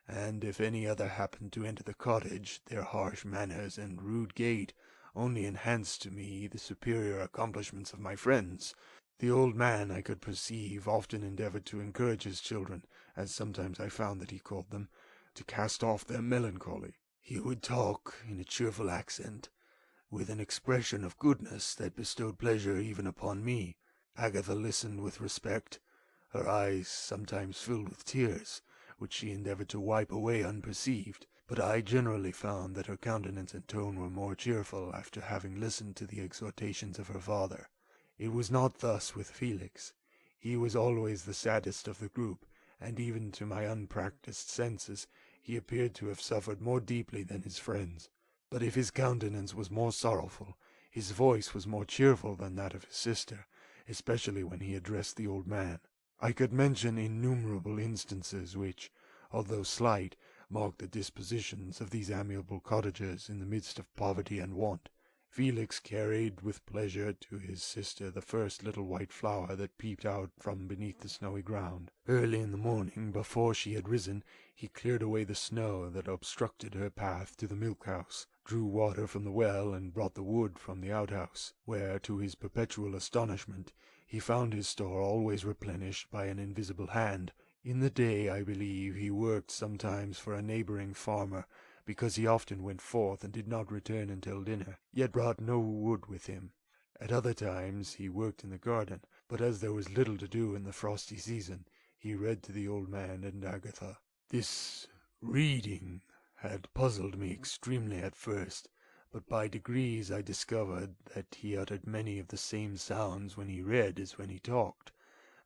and if any other happened to enter the cottage, their harsh manners and rude gait only enhanced to me the superior accomplishments of my friends. The old man, I could perceive, often endeavored to encourage his children, as sometimes I found that he called them, to cast off their melancholy. He would talk in a cheerful accent, with an expression of goodness that bestowed pleasure even upon me. Agatha listened with respect, her eyes sometimes filled with tears, which she endeavored to wipe away unperceived, but I generally found that her countenance and tone were more cheerful after having listened to the exhortations of her father. It was not thus with Felix. He was always the saddest of the group, and even to my unpractised senses he appeared to have suffered more deeply than his friends. But if his countenance was more sorrowful, his voice was more cheerful than that of his sister, especially when he addressed the old man. I could mention innumerable instances which, although slight, marked the dispositions of these amiable cottagers in the midst of poverty and want. Felix carried with pleasure to his sister the first little white flower that peeped out from beneath the snowy ground. Early in the morning, before she had risen, he cleared away the snow that obstructed her path to the milk-house, drew water from the well, and brought the wood from the outhouse, where, to his perpetual astonishment, he found his store always replenished by an invisible hand. In the day, I believe, he worked sometimes for a neighboring farmer, because he often went forth and did not return until dinner, yet brought no wood with him. At other times he worked in the garden, but as there was little to do in the frosty season, he read to the old man and Agatha. This reading had puzzled me extremely at first, but by degrees I discovered that he uttered many of the same sounds when he read as when he talked.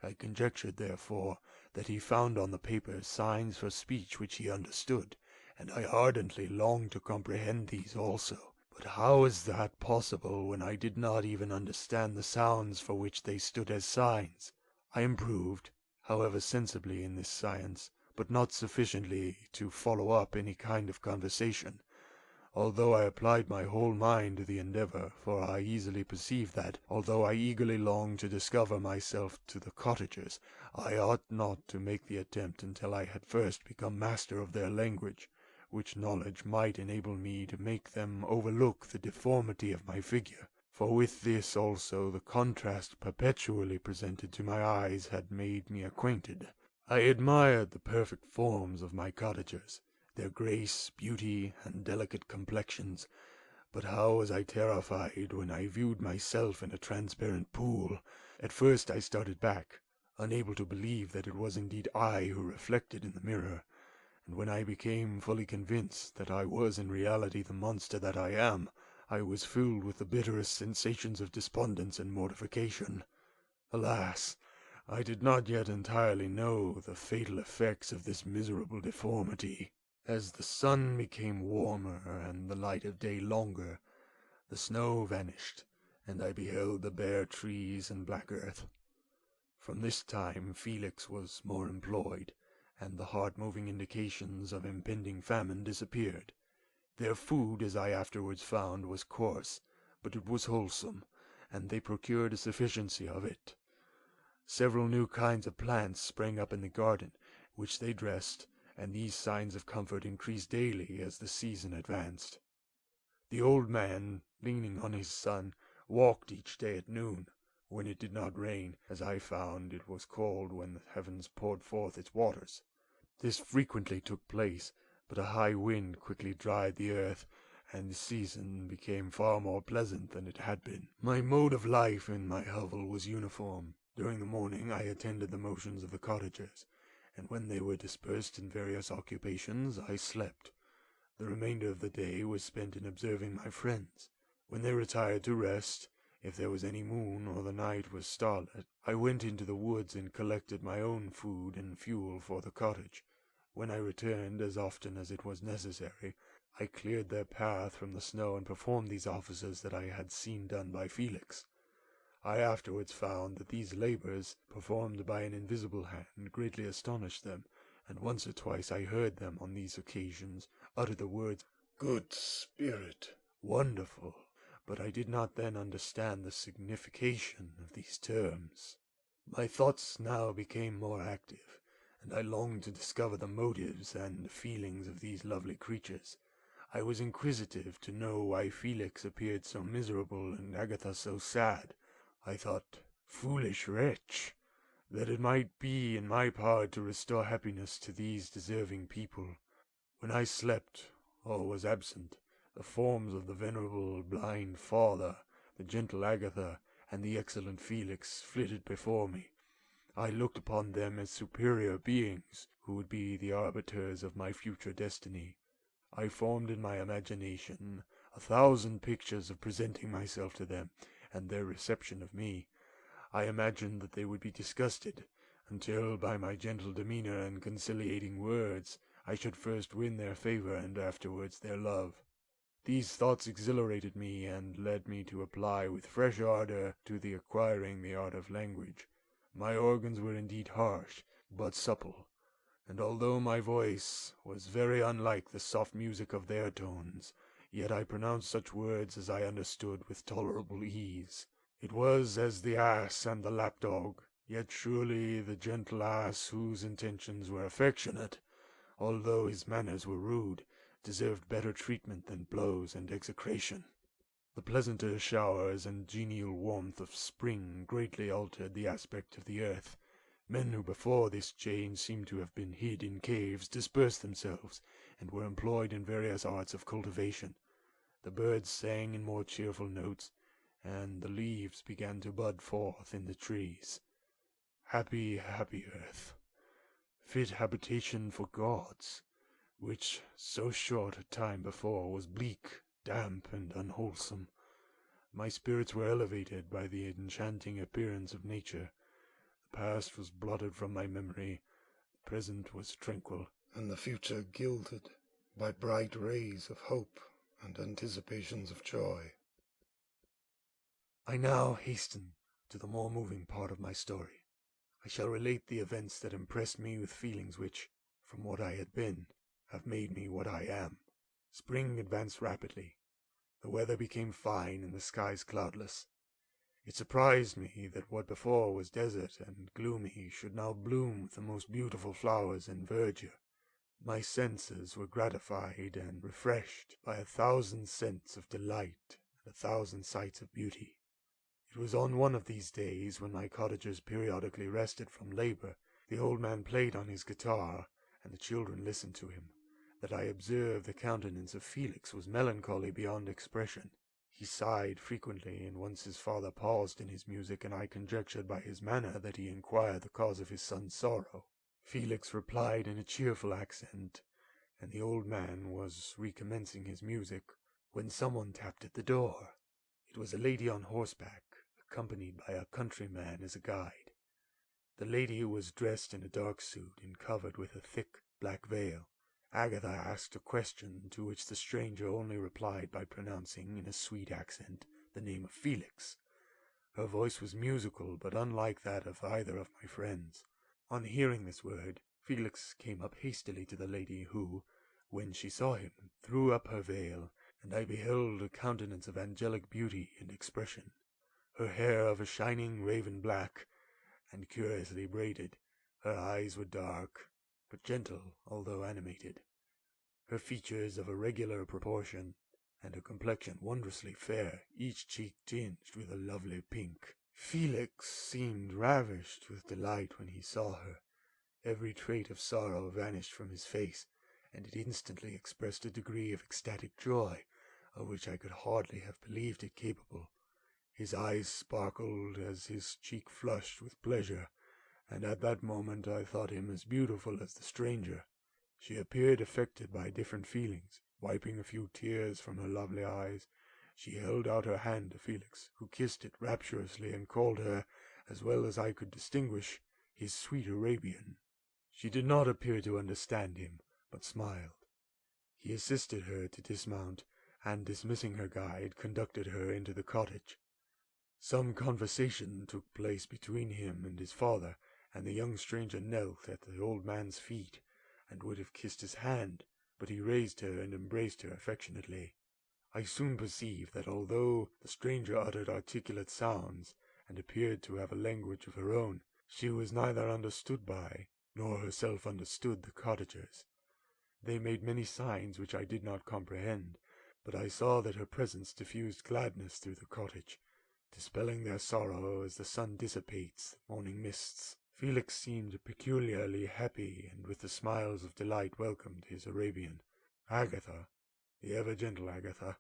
I conjectured, therefore, that he found on the paper signs for speech which he understood, and I ardently longed to comprehend these also. But how is that possible when I did not even understand the sounds for which they stood as signs? I improved, however, sensibly in this science, but not sufficiently to follow up any kind of conversation, although I applied my whole mind to the endeavour, for I easily perceived that, although I eagerly longed to discover myself to the cottagers, I ought not to make the attempt until I had first become master of their language, which knowledge might enable me to make them overlook the deformity of my figure, for with this also the contrast perpetually presented to my eyes had made me acquainted. I admired the perfect forms of my cottagers, their grace, beauty, and delicate complexions, but how was I terrified when I viewed myself in a transparent pool. At first I started back, unable to believe that it was indeed I who reflected in the mirror, and when I became fully convinced that I was in reality the monster that I am, I was filled with the bitterest sensations of despondence and mortification. Alas, I did not yet entirely know the fatal effects of this miserable deformity. As the sun became warmer and the light of day longer, the snow vanished, and I beheld the bare trees and black earth. From this time Felix was more employed, and the heart-moving indications of impending famine disappeared. Their food, as I afterwards found, was coarse, but it was wholesome, and they procured a sufficiency of it. Several new kinds of plants sprang up in the garden, which they dressed, and these signs of comfort increased daily as the season advanced. The old man, leaning on his son, walked each day at noon, when it did not rain, as I found it was called when the heavens poured forth its waters. This frequently took place, but a high wind quickly dried the earth, and the season became far more pleasant than it had been. My mode of life in my hovel was uniform. During the morning I attended the motions of the cottagers, and when they were dispersed in various occupations, I slept. The remainder of the day was spent in observing my friends. When they retired to rest, if there was any moon or the night was starlit, I went into the woods and collected my own food and fuel for the cottage. When I returned, as often as it was necessary, I cleared their path from the snow and performed these offices that I had seen done by Felix. I afterwards found that these labors, performed by an invisible hand, greatly astonished them, and once or twice I heard them on these occasions utter the words, "Good Spirit," "Wonderful," but I did not then understand the signification of these terms. My thoughts now became more active, and I longed to discover the motives and feelings of these lovely creatures. I was inquisitive to know why Felix appeared so miserable and Agatha so sad. I thought, foolish wretch, that it might be in my power to restore happiness to these deserving people. When I slept, or was absent, the forms of the venerable blind father, the gentle Agatha, and the excellent Felix flitted before me. I looked upon them as superior beings, who would be the arbiters of my future destiny. I formed in my imagination 1,000 pictures of presenting myself to them, and their reception of me. I imagined that they would be disgusted, until by my gentle demeanor and conciliating words I should first win their favor and afterwards their love. These thoughts exhilarated me and led me to apply with fresh ardor to the acquiring the art of language. My organs were indeed harsh, but supple, and although my voice was very unlike the soft music of their tones, yet I pronounced such words as I understood with tolerable ease. It was as the ass and the lapdog, yet surely the gentle ass, whose intentions were affectionate, although his manners were rude, deserved better treatment than blows and execration. The pleasanter showers and genial warmth of spring greatly altered the aspect of the earth. Men who before this change seemed to have been hid in caves dispersed themselves, and were employed in various arts of cultivation. The birds sang in more cheerful notes, and the leaves began to bud forth in the trees. Happy, happy earth, fit habitation for gods, which so short a time before was bleak, damp, and unwholesome. My spirits were elevated by the enchanting appearance of nature. The past was blotted from my memory, the present was tranquil, and the future gilded by bright rays of hope and anticipations of joy. I now hasten to the more moving part of my story. I shall relate the events that impressed me with feelings which, from what I had been, have made me what I am. Spring advanced rapidly. The weather became fine and the skies cloudless. It surprised me that what before was desert and gloomy should now bloom with the most beautiful flowers and verdure. My senses were gratified and refreshed by 1,000 scents of delight and 1,000 sights of beauty. It was on one of these days, when my cottagers periodically rested from labor, the old man played on his guitar, and the children listened to him, that I observed the countenance of Felix was melancholy beyond expression. He sighed frequently, and once his father paused in his music, and I conjectured by his manner that he inquired the cause of his son's sorrow. Felix replied in a cheerful accent, and the old man was recommencing his music, when someone tapped at the door. It was a lady on horseback, accompanied by a countryman as a guide. The lady was dressed in a dark suit and covered with a thick black veil. Agatha asked a question to which the stranger only replied by pronouncing in a sweet accent the name of Felix. Her voice was musical, but unlike that of either of my friends. On hearing this word, Felix came up hastily to the lady, who, when she saw him, threw up her veil, and I beheld a countenance of angelic beauty and expression, her hair of a shining raven black, and curiously braided. Her eyes were dark, but gentle, although animated, her features of a regular proportion, and her complexion wondrously fair, each cheek tinged with a lovely pink. Felix seemed ravished with delight when he saw her. Every trait of sorrow vanished from his face, and it instantly expressed a degree of ecstatic joy, of which I could hardly have believed it capable. His eyes sparkled as his cheek flushed with pleasure, and at that moment I thought him as beautiful as the stranger. She appeared affected by different feelings. Wiping a few tears from her lovely eyes, she held out her hand to Felix, who kissed it rapturously and called her, as well as I could distinguish, his sweet Arabian. She did not appear to understand him, but smiled. He assisted her to dismount, and dismissing her guide, conducted her into the cottage. Some conversation took place between him and his father, and the young stranger knelt at the old man's feet, and would have kissed his hand, but he raised her and embraced her affectionately. I soon perceived that although the stranger uttered articulate sounds, and appeared to have a language of her own, she was neither understood by, nor herself understood the cottagers. They made many signs which I did not comprehend, but I saw that her presence diffused gladness through the cottage, dispelling their sorrow as the sun dissipates the morning mists. Felix seemed peculiarly happy, and with the smiles of delight welcomed his Arabian. Agatha, the ever-gentle Agatha,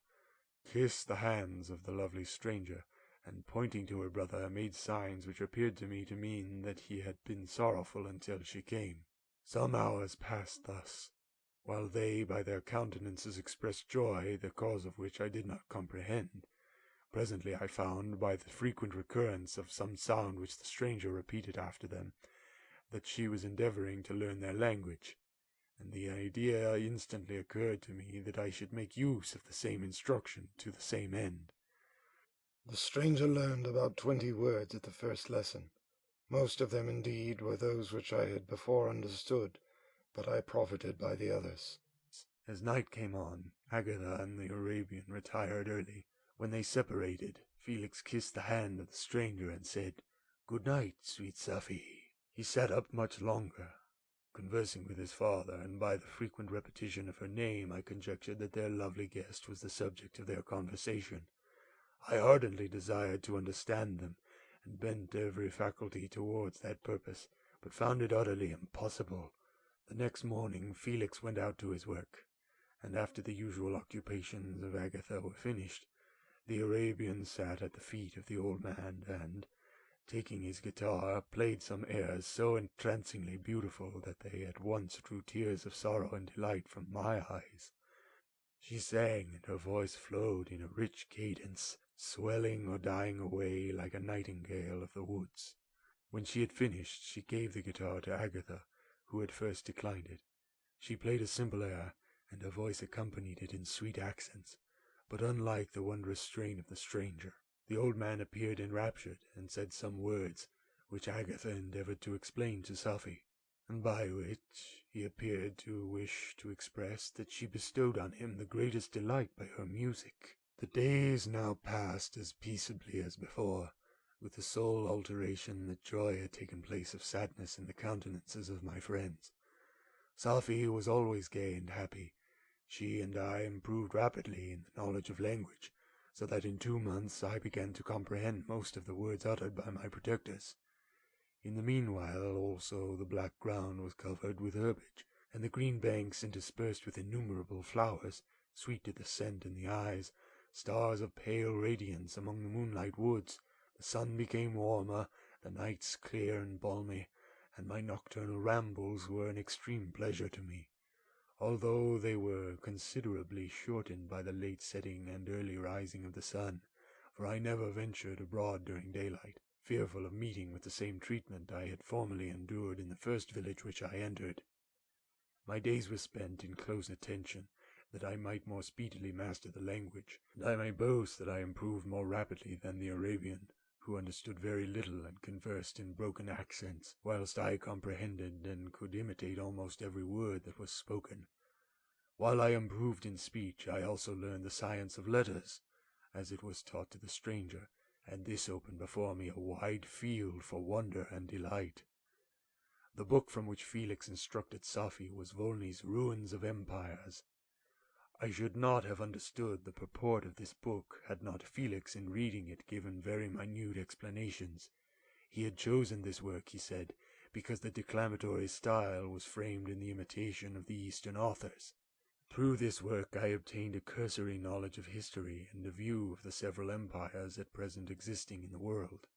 kissed the hands of the lovely stranger, and pointing to her brother, made signs which appeared to me to mean that he had been sorrowful until she came. Some hours passed thus, while they by their countenances expressed joy, the cause of which I did not comprehend. Presently I found, by the frequent recurrence of some sound which the stranger repeated after them, that she was endeavoring to learn their language, and the idea instantly occurred to me that I should make use of the same instruction to the same end. The stranger learned about 20 words at the first lesson. Most of them, indeed, were those which I had before understood, but I profited by the others. As night came on, Agatha and the Arabian retired early. When they separated, Felix kissed the hand of the stranger and said, "Good night, sweet Safie." He sat up much longer, conversing with his father, and by the frequent repetition of her name I conjectured that their lovely guest was the subject of their conversation. I ardently desired to understand them, and bent every faculty towards that purpose, but found it utterly impossible. The next morning Felix went out to his work, and after the usual occupations of Agatha were finished, the Arabian sat at the feet of the old man, and, taking his guitar, played some airs so entrancingly beautiful that they at once drew tears of sorrow and delight from my eyes. She sang, and her voice flowed in a rich cadence, swelling or dying away like a nightingale of the woods. When she had finished, she gave the guitar to Agatha, who had first declined it. She played a simple air, and her voice accompanied it in sweet accents, but unlike the wondrous strain of the stranger. The old man appeared enraptured, and said some words, which Agatha endeavored to explain to Safie, and by which he appeared to wish to express that she bestowed on him the greatest delight by her music. The days now passed as peaceably as before, with the sole alteration that joy had taken place of sadness in the countenances of my friends. Safie was always gay and happy. She and I improved rapidly in the knowledge of language, so that in 2 months I began to comprehend most of the words uttered by my protectors. In the meanwhile also the black ground was covered with herbage, and the green banks interspersed with innumerable flowers, sweet to the scent and the eyes, stars of pale radiance among the moonlight woods. The sun became warmer, the nights clear and balmy, and my nocturnal rambles were an extreme pleasure to me. although they were considerably shortened by the late setting and early rising of the sun, for I never ventured abroad during daylight, fearful of meeting with the same treatment I had formerly endured in the first village which I entered. My days were spent in close attention, that I might more speedily master the language, and I may boast that I improved more rapidly than the Arabian, who understood very little and conversed in broken accents, whilst I comprehended and could imitate almost every word that was spoken. While I improved in speech, I also learned the science of letters, as it was taught to the stranger, and this opened before me a wide field for wonder and delight. The book from which Felix instructed Safie was Volney's Ruins of Empires. I should not have understood the purport of this book had not Felix in reading it given very minute explanations. He had chosen this work, he said, because the declamatory style was framed in the imitation of the Eastern authors. Through this work I obtained a cursory knowledge of history and a view of the several empires at present existing in the world.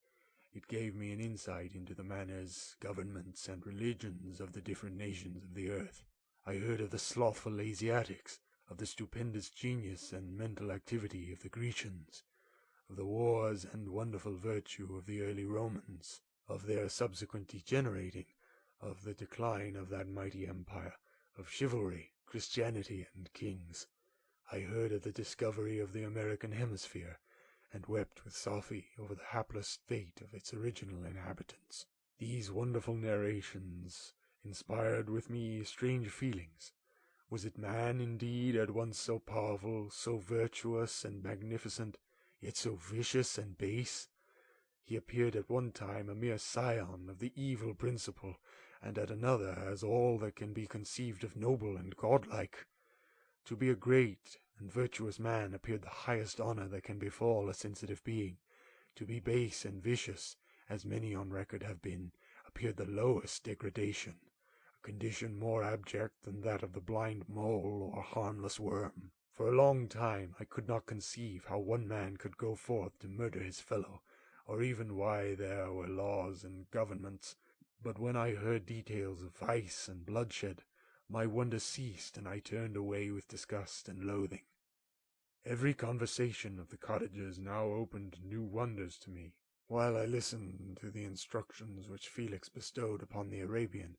It gave me an insight into the manners, governments, and religions of the different nations of the earth. I heard of the slothful Asiatics, of the stupendous genius and mental activity of the Grecians, of the wars and wonderful virtue of the early Romans, of their subsequent degenerating, of the decline of that mighty empire, of chivalry, Christianity, and kings. I heard of the discovery of the American hemisphere, and wept with Safie over the hapless fate of its original inhabitants. These wonderful narrations inspired with me strange feelings. Was it man, indeed, at once so powerful, so virtuous and magnificent, yet so vicious and base? He appeared at one time a mere scion of the evil principle, and at another as all that can be conceived of noble and godlike. To be a great and virtuous man appeared the highest honor that can befall a sensitive being. To be base and vicious, as many on record have been, appeared the lowest degradation, a condition more abject than that of the blind mole or harmless worm. For a long time I could not conceive how one man could go forth to murder his fellow, or even why there were laws and governments, but when I heard details of vice and bloodshed, my wonder ceased, and I turned away with disgust and loathing. Every conversation of the cottagers now opened new wonders to me. While I listened to the instructions which Felix bestowed upon the Arabian,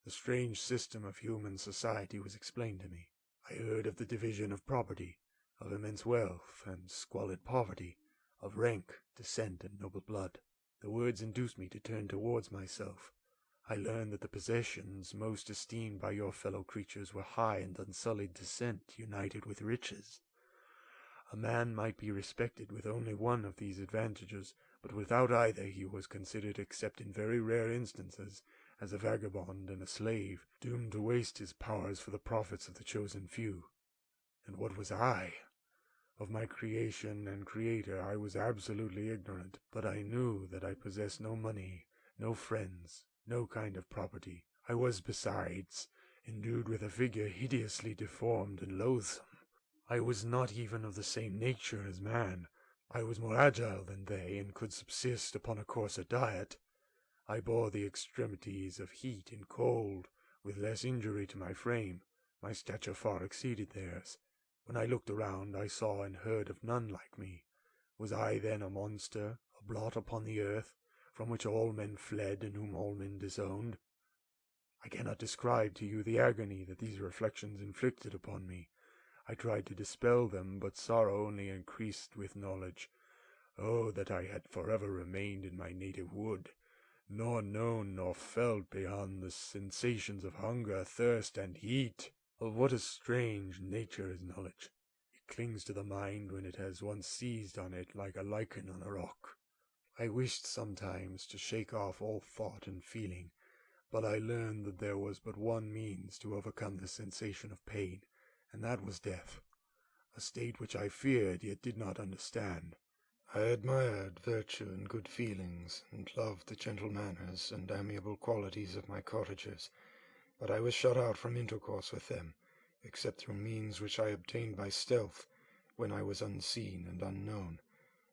the strange system of human society was explained to me. I heard of the division of property, of immense wealth and squalid poverty, of rank, descent, and noble blood. The words induced me to turn towards myself. I learned that the possessions most esteemed by your fellow creatures were high and unsullied descent united with riches. A man might be respected with only one of these advantages, but without either he was considered, except in very rare instances, as a vagabond and a slave, doomed to waste his powers for the profits of the chosen few. And what was I? Of my creation and creator I was absolutely ignorant, but I knew that I possessed no money, no friends, no kind of property. I was, besides, endued with a figure hideously deformed and loathsome. I was not even of the same nature as man. I was more agile than they, and could subsist upon a coarser diet. I bore the extremities of heat and cold with less injury to my frame. My stature far exceeded theirs. When I looked around, I saw and heard of none like me. Was I then a monster, a blot upon the earth, from which all men fled and whom all men disowned? I cannot describe to you the agony that these reflections inflicted upon me. I tried to dispel them, but sorrow only increased with knowledge. Oh, that I had forever remained in my native wood, nor known nor felt beyond the sensations of hunger, thirst, and heat! Of what a strange nature is knowledge! It clings to the mind when it has once seized on it like a lichen on a rock. I wished sometimes to shake off all thought and feeling, but I learned that there was but one means to overcome the sensation of pain, and that was death, a state which I feared yet did not understand. I admired virtue and good feelings, and loved the gentle manners and amiable qualities of my cottagers, but I was shut out from intercourse with them, except through means which I obtained by stealth, when I was unseen and unknown,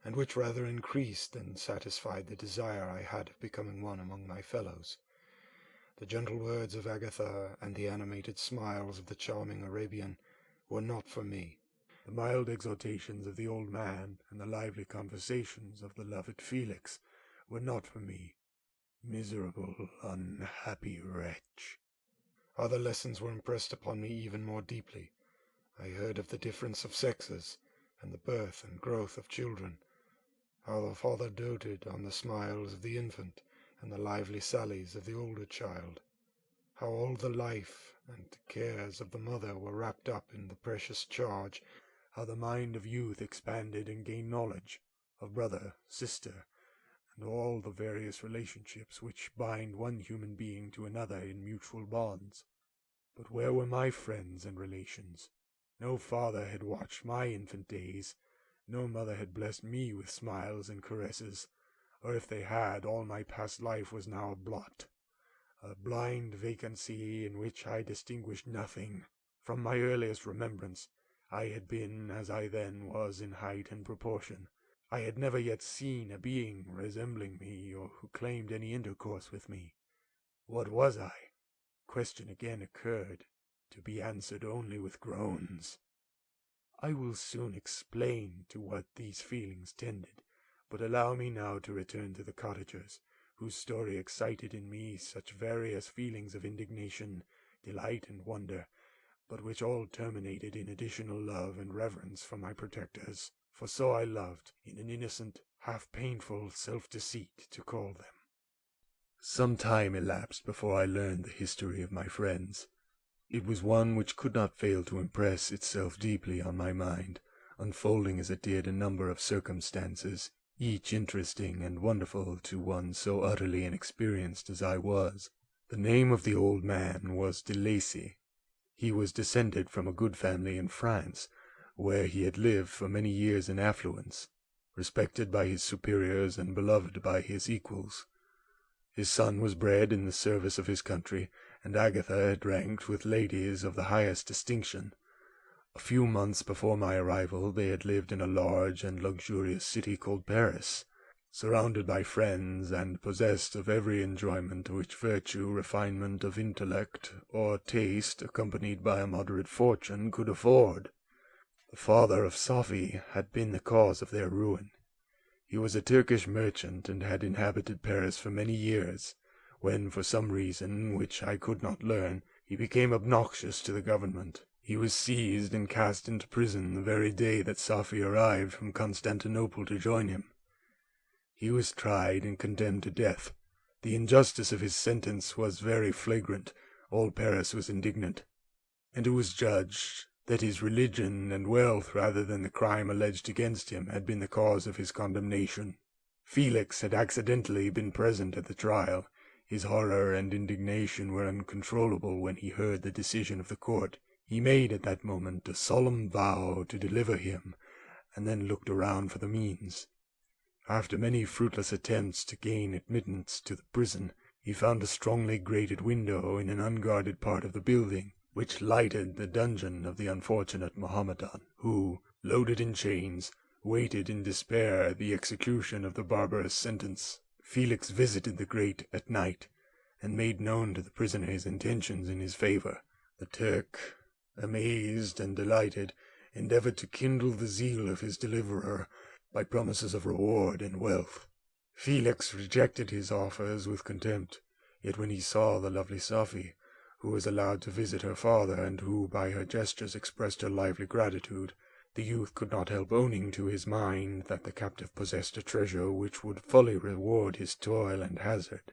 and which rather increased than satisfied the desire I had of becoming one among my fellows. The gentle words of Agatha and the animated smiles of the charming Arabian were not for me. The mild exhortations of the old man and the lively conversations of the loved Felix were not for me. Miserable, unhappy wretch. Other lessons were impressed upon me even more deeply. I heard of the difference of sexes, and the birth and growth of children, how the father doted on the smiles of the infant and the lively sallies of the older child, how all the life and cares of the mother were wrapped up in the precious charge, how the mind of youth expanded and gained knowledge of brother, sister, and all the various relationships which bind one human being to another in mutual bonds. But where were my friends and relations? No father had watched my infant days, no mother had blessed me with smiles and caresses, or if they had, all my past life was now a blot, a blind vacancy in which I distinguished nothing. From my earliest remembrance, I had been as I then was in height and proportion. I had never yet seen a being resembling me, or who claimed any intercourse with me. What was I? Question again occurred, to be answered only with groans. I will soon explain to what these feelings tended, but allow me now to return to the cottagers, whose story excited in me such various feelings of indignation, delight, and wonder, but which all terminated in additional love and reverence for my protectors, for so I loved, in an innocent, half-painful self-deceit, to call them. Some time elapsed before I learned the history of my friends. It was one which could not fail to impress itself deeply on my mind, unfolding as it did a number of circumstances, each interesting and wonderful to one so utterly inexperienced as I was. The name of the old man was de Lacy. He was descended from a good family in France, where he had lived for many years in affluence, respected by his superiors and beloved by his equals. His son was bred in the service of his country, and Agatha had ranked with ladies of the highest distinction. A few months before my arrival they had lived in a large and luxurious city called Paris, surrounded by friends and possessed of every enjoyment which virtue, refinement of intellect, or taste, accompanied by a moderate fortune, could afford. The father of Sophie had been the cause of their ruin. He was a Turkish merchant and had inhabited Paris for many years, when, for some reason which I could not learn, he became obnoxious to the government. He was seized and cast into prison the very day that Sophie arrived from Constantinople to join him. He was tried and condemned to death. The injustice of his sentence was very flagrant. All Paris was indignant, and it was judged that his religion and wealth, rather than the crime alleged against him, had been the cause of his condemnation. Felix had accidentally been present at the trial. His horror and indignation were uncontrollable when he heard the decision of the court. He made at that moment a solemn vow to deliver him, and then looked around for the means. After many fruitless attempts to gain admittance to the prison, he found a strongly grated window in an unguarded part of the building, which lighted the dungeon of the unfortunate Mohammedan, who, loaded in chains, waited in despair the execution of the barbarous sentence. Felix visited the grate at night, and made known to the prisoner his intentions in his favor. The Turk, amazed and delighted, endeavored to kindle the zeal of his deliverer by promises of reward and wealth. Felix rejected his offers with contempt, yet when he saw the lovely Sophie, who was allowed to visit her father, and who by her gestures expressed her lively gratitude, the youth could not help owning to his mind that the captive possessed a treasure which would fully reward his toil and hazard.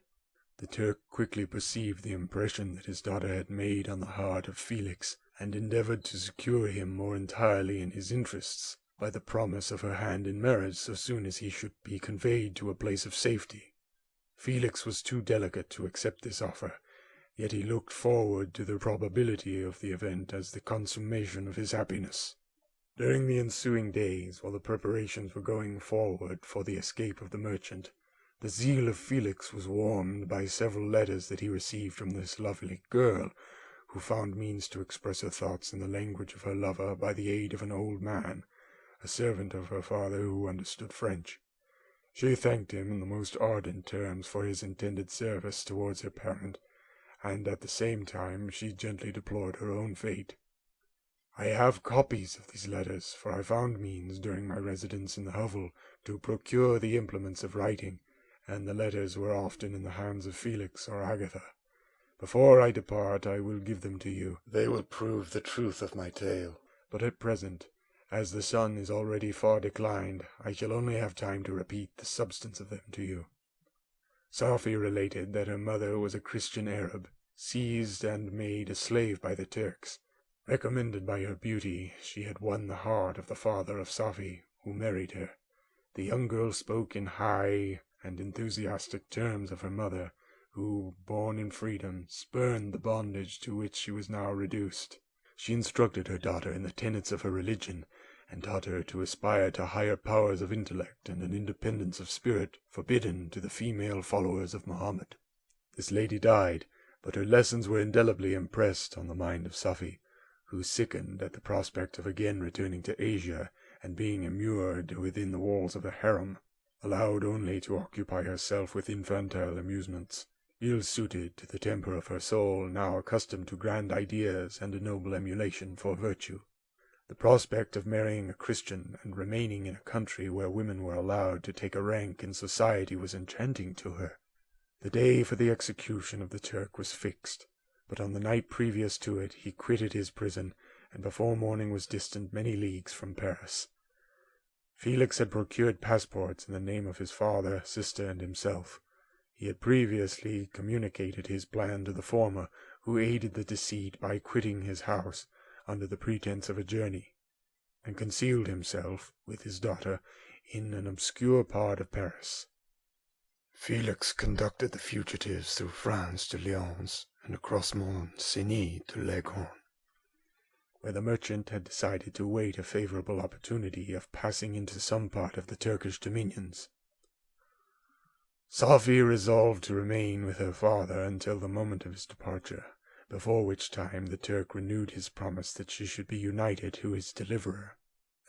The Turk quickly perceived the impression that his daughter had made on the heart of Felix, and endeavored to secure him more entirely in his interests by the promise of her hand in marriage so soon as he should be conveyed to a place of safety. Felix was too delicate to accept this offer, yet he looked forward to the probability of the event as the consummation of his happiness. During the ensuing days, while the preparations were going forward for the escape of the merchant, the zeal of Felix was warmed by several letters that he received from this lovely girl, who found means to express her thoughts in the language of her lover by the aid of an old man, a servant of her father who understood French. She thanked him in the most ardent terms for his intended service towards her parent, and at the same time she gently deplored her own fate. I have copies of these letters, for I found means during my residence in the hovel to procure the implements of writing, and the letters were often in the hands of Felix or Agatha. Before I depart, I will give them to you. They will prove the truth of my tale. But at present, as the sun is already far declined, I shall only have time to repeat the substance of them to you. Safi related that her mother was a Christian Arab, seized and made a slave by the Turks. Recommended by her beauty, she had won the heart of the father of Safi, who married her. The young girl spoke in high and enthusiastic terms of her mother, who, born in freedom, spurned the bondage to which she was now reduced. She instructed her daughter in the tenets of her religion, and taught her to aspire to higher powers of intellect and an independence of spirit forbidden to the female followers of Mohammed. This lady died, but her lessons were indelibly impressed on the mind of Safi, who sickened at the prospect of again returning to Asia and being immured within the walls of the harem, allowed only to occupy herself with infantile amusements, ill-suited to the temper of her soul, now accustomed to grand ideas and a noble emulation for virtue. The prospect of marrying a Christian and remaining in a country where women were allowed to take a rank in society was enchanting to her. The day for the execution of the Turk was fixed, but on the night previous to it he quitted his prison, and before morning was distant many leagues from Paris. Felix had procured passports in the name of his father, sister, and himself. He had previously communicated his plan to the former, who aided the deceit by quitting his house under the pretence of a journey, and concealed himself, with his daughter, in an obscure part of Paris. Felix conducted the fugitives through France to Lyons, and across Mont Cenis to Leghorn, where the merchant had decided to wait a favorable opportunity of passing into some part of the Turkish dominions. Safi resolved to remain with her father until the moment of his departure, before which time the Turk renewed his promise that she should be united to his deliverer,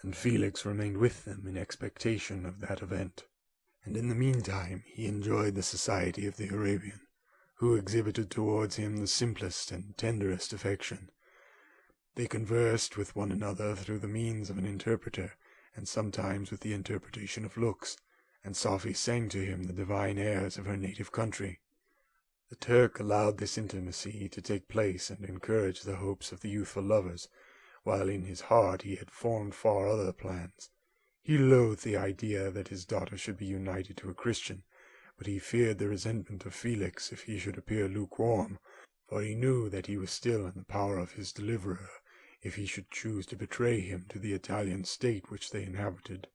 and Felix remained with them in expectation of that event. And in the meantime he enjoyed the society of the Arabian, who exhibited towards him the simplest and tenderest affection. They conversed with one another through the means of an interpreter, and sometimes with the interpretation of looks, and Safi sang to him the divine airs of her native country. The Turk allowed this intimacy to take place and encouraged the hopes of the youthful lovers, while in his heart he had formed far other plans. He loathed the idea that his daughter should be united to a Christian, but he feared the resentment of Felix if he should appear lukewarm, for he knew that he was still in the power of his deliverer, if he should choose to betray him to the Italian state which they inhabited.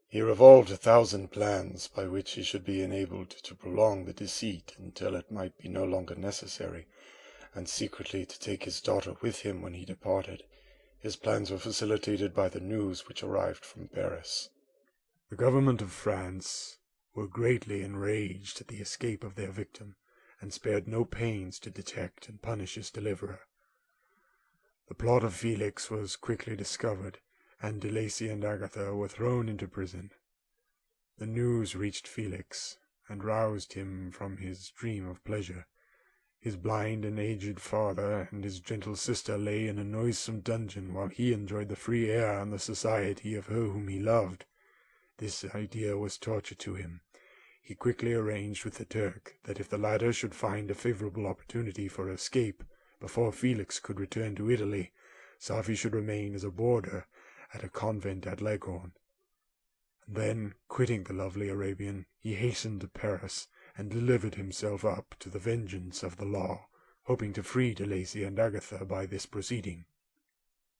He revolved 1,000 plans by which he should be enabled to prolong the deceit until it might be no longer necessary, and secretly to take his daughter with him when he departed. His plans were facilitated by the news which arrived from Paris. The government of France were greatly enraged at the escape of their victim, and spared no pains to detect and punish his deliverer. The plot of Felix was quickly discovered, and De Lacy and Agatha were thrown into prison. The news reached Felix, and roused him from his dream of pleasure. His blind and aged father and his gentle sister lay in a noisome dungeon, while he enjoyed the free air and the society of her whom he loved. This idea was torture to him. He quickly arranged with the Turk that if the latter should find a favorable opportunity for escape before Felix could return to Italy, Safi should remain as a boarder at a convent at Leghorn. Then, quitting the lovely Arabian, he hastened to Paris, and delivered himself up to the vengeance of the law, hoping to free De Lacy and Agatha by this proceeding.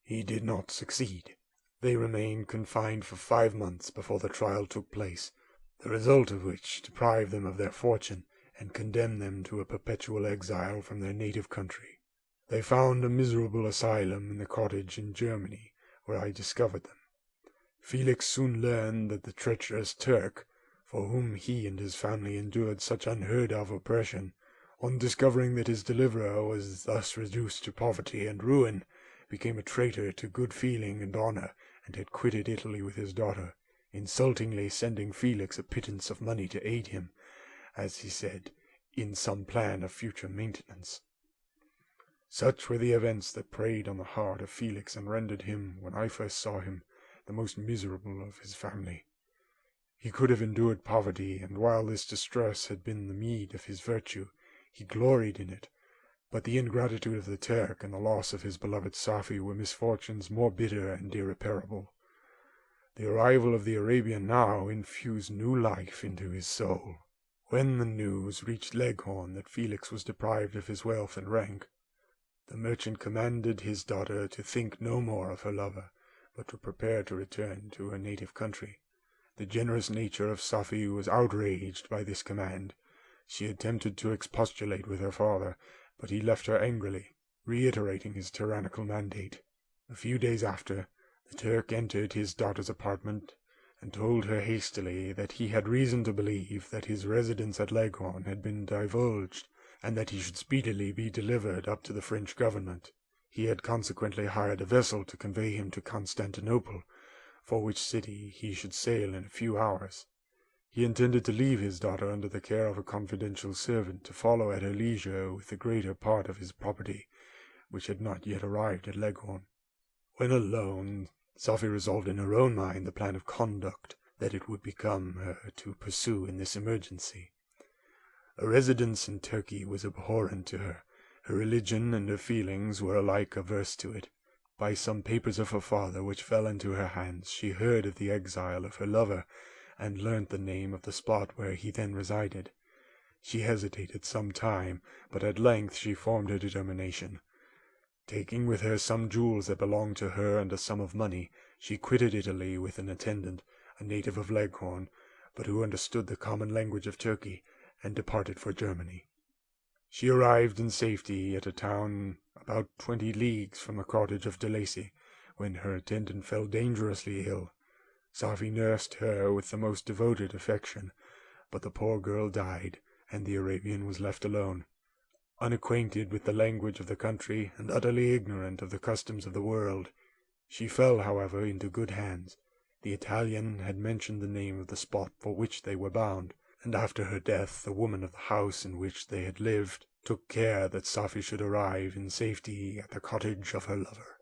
He did not succeed. They remained confined for 5 months before the trial took place, the result of which deprived them of their fortune, and condemned them to a perpetual exile from their native country. They found a miserable asylum in the cottage in Germany, where I discovered them. Felix soon learned that the treacherous Turk, for whom he and his family endured such unheard-of oppression, on discovering that his deliverer was thus reduced to poverty and ruin, became a traitor to good feeling and honor, and had quitted Italy with his daughter, insultingly sending Felix a pittance of money to aid him, as he said, in some plan of future maintenance. Such were the events that preyed on the heart of Felix and rendered him, when I first saw him, the most miserable of his family. He could have endured poverty, and while this distress had been the meed of his virtue, he gloried in it. But the ingratitude of the Turk and the loss of his beloved Safie were misfortunes more bitter and irreparable. The arrival of the Arabian now infused new life into his soul. When the news reached Leghorn that Felix was deprived of his wealth and rank, the merchant commanded his daughter to think no more of her lover, but to prepare to return to her native country. The generous nature of Safie was outraged by this command. She attempted to expostulate with her father, but he left her angrily, reiterating his tyrannical mandate. A few days after, the Turk entered his daughter's apartment, and told her hastily that he had reason to believe that his residence at Leghorn had been divulged, and that he should speedily be delivered up to the French government. He had consequently hired a vessel to convey him to Constantinople, for which city he should sail in a few hours. He intended to leave his daughter under the care of a confidential servant, to follow at her leisure with the greater part of his property, which had not yet arrived at Leghorn. When alone, Safie resolved in her own mind the plan of conduct that it would become her to pursue in this emergency. A residence in Turkey was abhorrent to her. Her religion and her feelings were alike averse to it. By some papers of her father which fell into her hands, she heard of the exile of her lover, and learnt the name of the spot where he then resided. She hesitated some time, but at length she formed her determination. Taking with her some jewels that belonged to her and a sum of money, she quitted Italy with an attendant, a native of Leghorn, but who understood the common language of Turkey, and departed for Germany. She arrived in safety at a town about 20 leagues from the cottage of De Lacy, when her attendant fell dangerously ill. Safie nursed her with the most devoted affection, but the poor girl died, and the Arabian was left alone. Unacquainted with the language of the country, and utterly ignorant of the customs of the world, she fell, however, into good hands. The Italian had mentioned the name of the spot for which they were bound, and after her death the woman of the house in which they had lived took care that Safie should arrive in safety at the cottage of her lover.